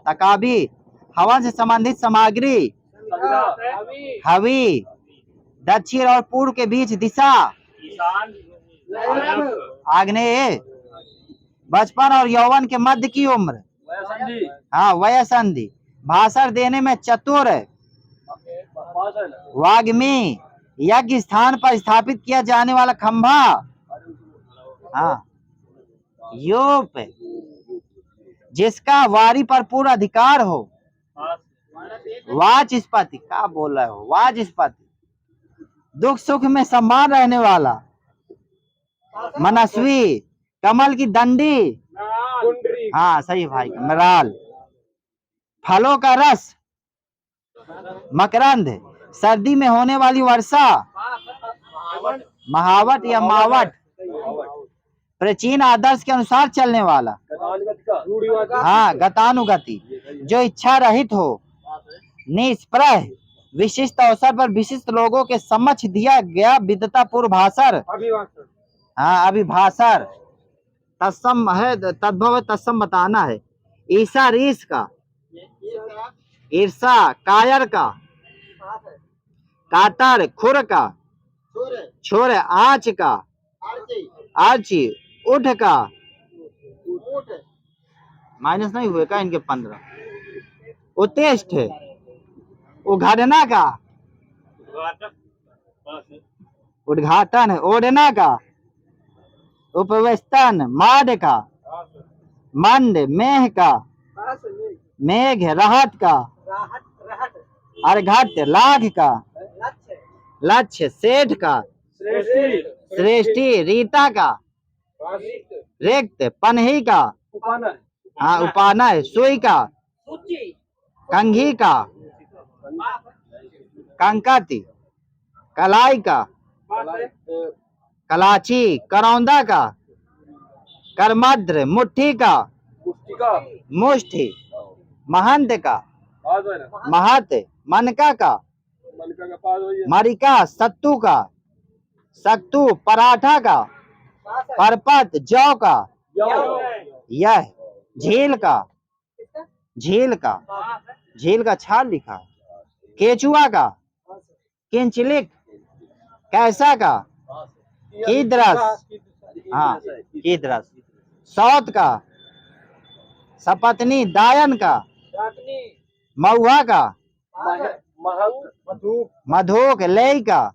तकाबी। हवन से संबंधित सामग्री? हवि। दक्षिण और पूर्व के बीच दिशा? आग्नेय। बचपन और यौवन के मध्य की उम्र? हाँ, वयसंधि। भाषण देने में चतुर? वाग्मी। यज्ञ स्थान पर स्थापित किया जाने वाला खंभा? हाँ, योप। जिसका वारी पर पूर्ण अधिकार हो? वाचस्पति। क्या बोल रहे हो? वाचस्पति। दुख सुख में समान रहने वाला? मनस्वी। कमल की डंडी? हाँ सही भाई, मराल। फलों का रस? मकरंद। सर्दी में होने वाली वर्षा? महावट या मावट। प्राचीन आदर्श के अनुसार चलने वाला? हाँ, गतानुगति। जो इच्छा रहित हो? निष्प्रह। विशिष्ट अवसर पर विशिष्ट लोगों के समक्ष दिया गया विद्वता पूर्व भाषण? हाँ, अभिभाषण। तत्सम है, तद्भव तत्सम बताना है। ईसा रीस का? ईर्षा। कायर का? कातर। खुर का? छोर। आँच का? आर्ची। उठ का? माइनस नहीं हुए का इनके 15। उत्तेष्ट। उघाड़ना का? उद्घाटन। ओढ़ना का? उपवेस्तन। माड का? मंड। मेह का? मेघ। राहत का? अर्घट। लाघ का? लक्ष्य। सेठ का? श्रेष्ठी। रीता का? रिक्त। पनही का? हाँ, उपानय। सुई का? कंघी का? कंकति। कलाई का? कलाची। करौंदा का? करमद्र। मुट्ठी का? मुष्टि। महंत का, पास है ना, महत, मनका का, मनका का पास हो गया, मरिका, सत्तू का, सत्तू, पराठा का, परपत, जौ का, जाओ, यह, झील का, झील का, झील का छाल लिखा है, केचुआ का, किंचलिक, कैसा का, कीदरस, हाँ कीदरस, सौत का, सपत्नी, दायन का, महुआ का, महंत, मधुक, लेई का,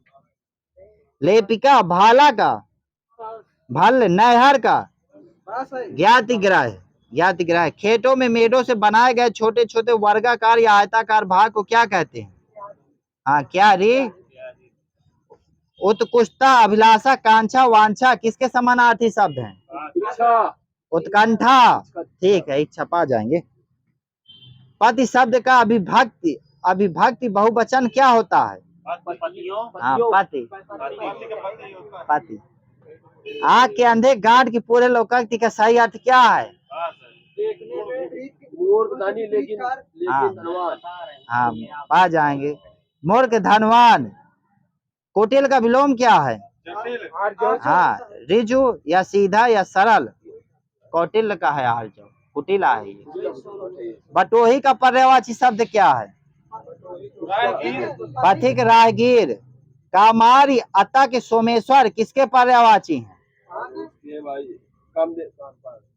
लेपिका, भाला का, भल, नहर का, ज्ञातिग्राह, ज्ञातिग्राह, खेतों में मेढ़ों से बनाए गए छोटे छोटे वर्गाकार या आयताकार भाग को क्या कहते हैं? हाँ क्या रे? उत्कृष्टता, अभिलाषा, कांक्षा, वांछा किसके समानार्थी शब्द हैं? इच्छा, उत्कंठा, ठीक है, इच्छा पा जाएंगे। पति शब्द का अभिभक्ति, अभिभक्ति बहुवचन क्या होता है? हाँ पति, पति। आँख के अंधे गांठ की पूरे लोकोक्ति का सही अर्थ क्या है? मूर्ख धनी लेकिन हाँ। धनवान, हाँ पा जाएंगे। मूर्ख, धनवान। कुटिल का विलोम क्या है? हाँ रिजु या सीधा या सरल, कौटिल्य का है आर्जव, कुटिला है ये। बटोही का पर्यायवाची शब्द क्या है? पथिक, राहगीर। कामारी, अतः के सोमेश्वर किसके पर्यायवाची हैं? ये भाई कम दे,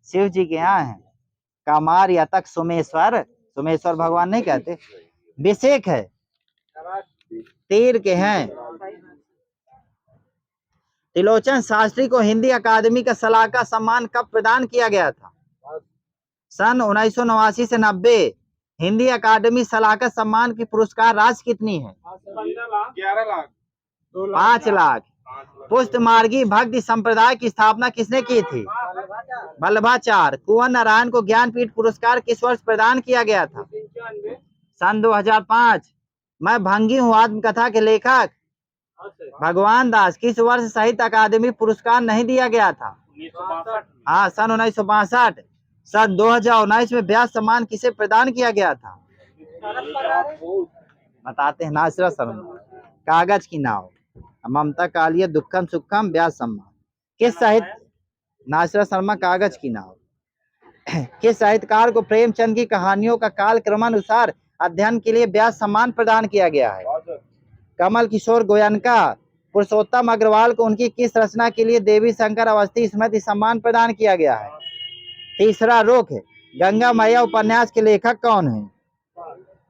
शिव जी के यहाँ है। कामारी, अतक, सोमेश्वर, सोमेश्वर भगवान नहीं कहते। विषेक है, तीर के हैं। त्रिलोचन शास्त्री को हिंदी अकादमी का सलाहकार सम्मान कब प्रदान किया गया था? सन 1989 से 90। हिंदी अकादमी सलाहकार सम्मान की पुरस्कार राशि कितनी है? 11 लाख, 5 लाख। पुष्ट मार्गी भक्ति संप्रदाय की स्थापना किसने की थी? वल्लभाचार्य। कुंवर नारायण को ज्ञानपीठ पुरस्कार किस वर्ष प्रदान किया गया था? सन 2005। मैं भंगी हूँ आत्मकथा के लेखक भगवान दास किस वर्ष साहित्य अकादमी पुरस्कार नहीं दिया गया था? 1962 हाँ सन 1962। सन 2019 में व्यास सम्मान किसे प्रदान किया गया था? बताते हैं, नासिरा शर्मा। कागज की नाव, ममता कालिया, दुखम सुखम, व्यास सम्मान। किस साहित्य? नासिरा शर्मा, कागज की नाव। किस साहित्यकार को प्रेमचंद की कहानियों का काल क्रमानुसार अध्ययन के लिए व्यास सम्मान प्रदान किया गया है? कमल किशोर गोयनका। पुरुषोत्तम अग्रवाल को उनकी किस रचना के लिए देवी शंकर अवस्थी स्मृति सम्मान प्रदान किया गया है? तीसरा रुख। गंगा मैया उपन्यास के लेखक कौन है?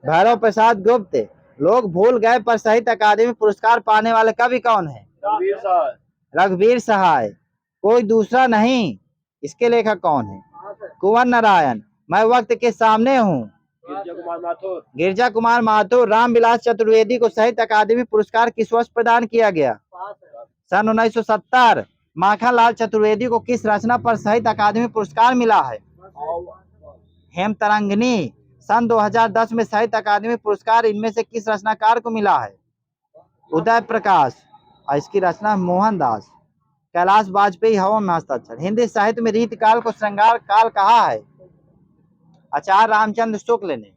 भैरव प्रसाद गुप्त। लोग भूल गए पर साहित्य अकादमी पुरस्कार पाने वाले कवि कौन है? रघुवीर साहब, रघुवीर सहाय। कोई दूसरा नहीं, इसके लेखक कौन है? कुंवर नारायण। मैं वक्त के सामने हूँ, गिरजा कुमार माथुर, गिरजा कुमार माथुर। रामविलास चतुर्वेदी को साहित्य अकादमी पुरस्कार किस वर्ष प्रदान किया गया? सन 1970। माखनलाल चतुर्वेदी को किस रचना पर साहित्य अकादमी पुरस्कार मिला है? हेमतरंगिनी। सन 2010 में साहित्य अकादमी पुरस्कार इनमें से किस रचनाकार को मिला है? उदय प्रकाश, और इसकी रचना मोहनदास। कैलाश वाजपेयी हवा में हस्ताक्षर। हिंदी साहित्य में रीतिकाल को श्रृंगार काल कहा है? आचार्य रामचंद्र शुक्ल ने।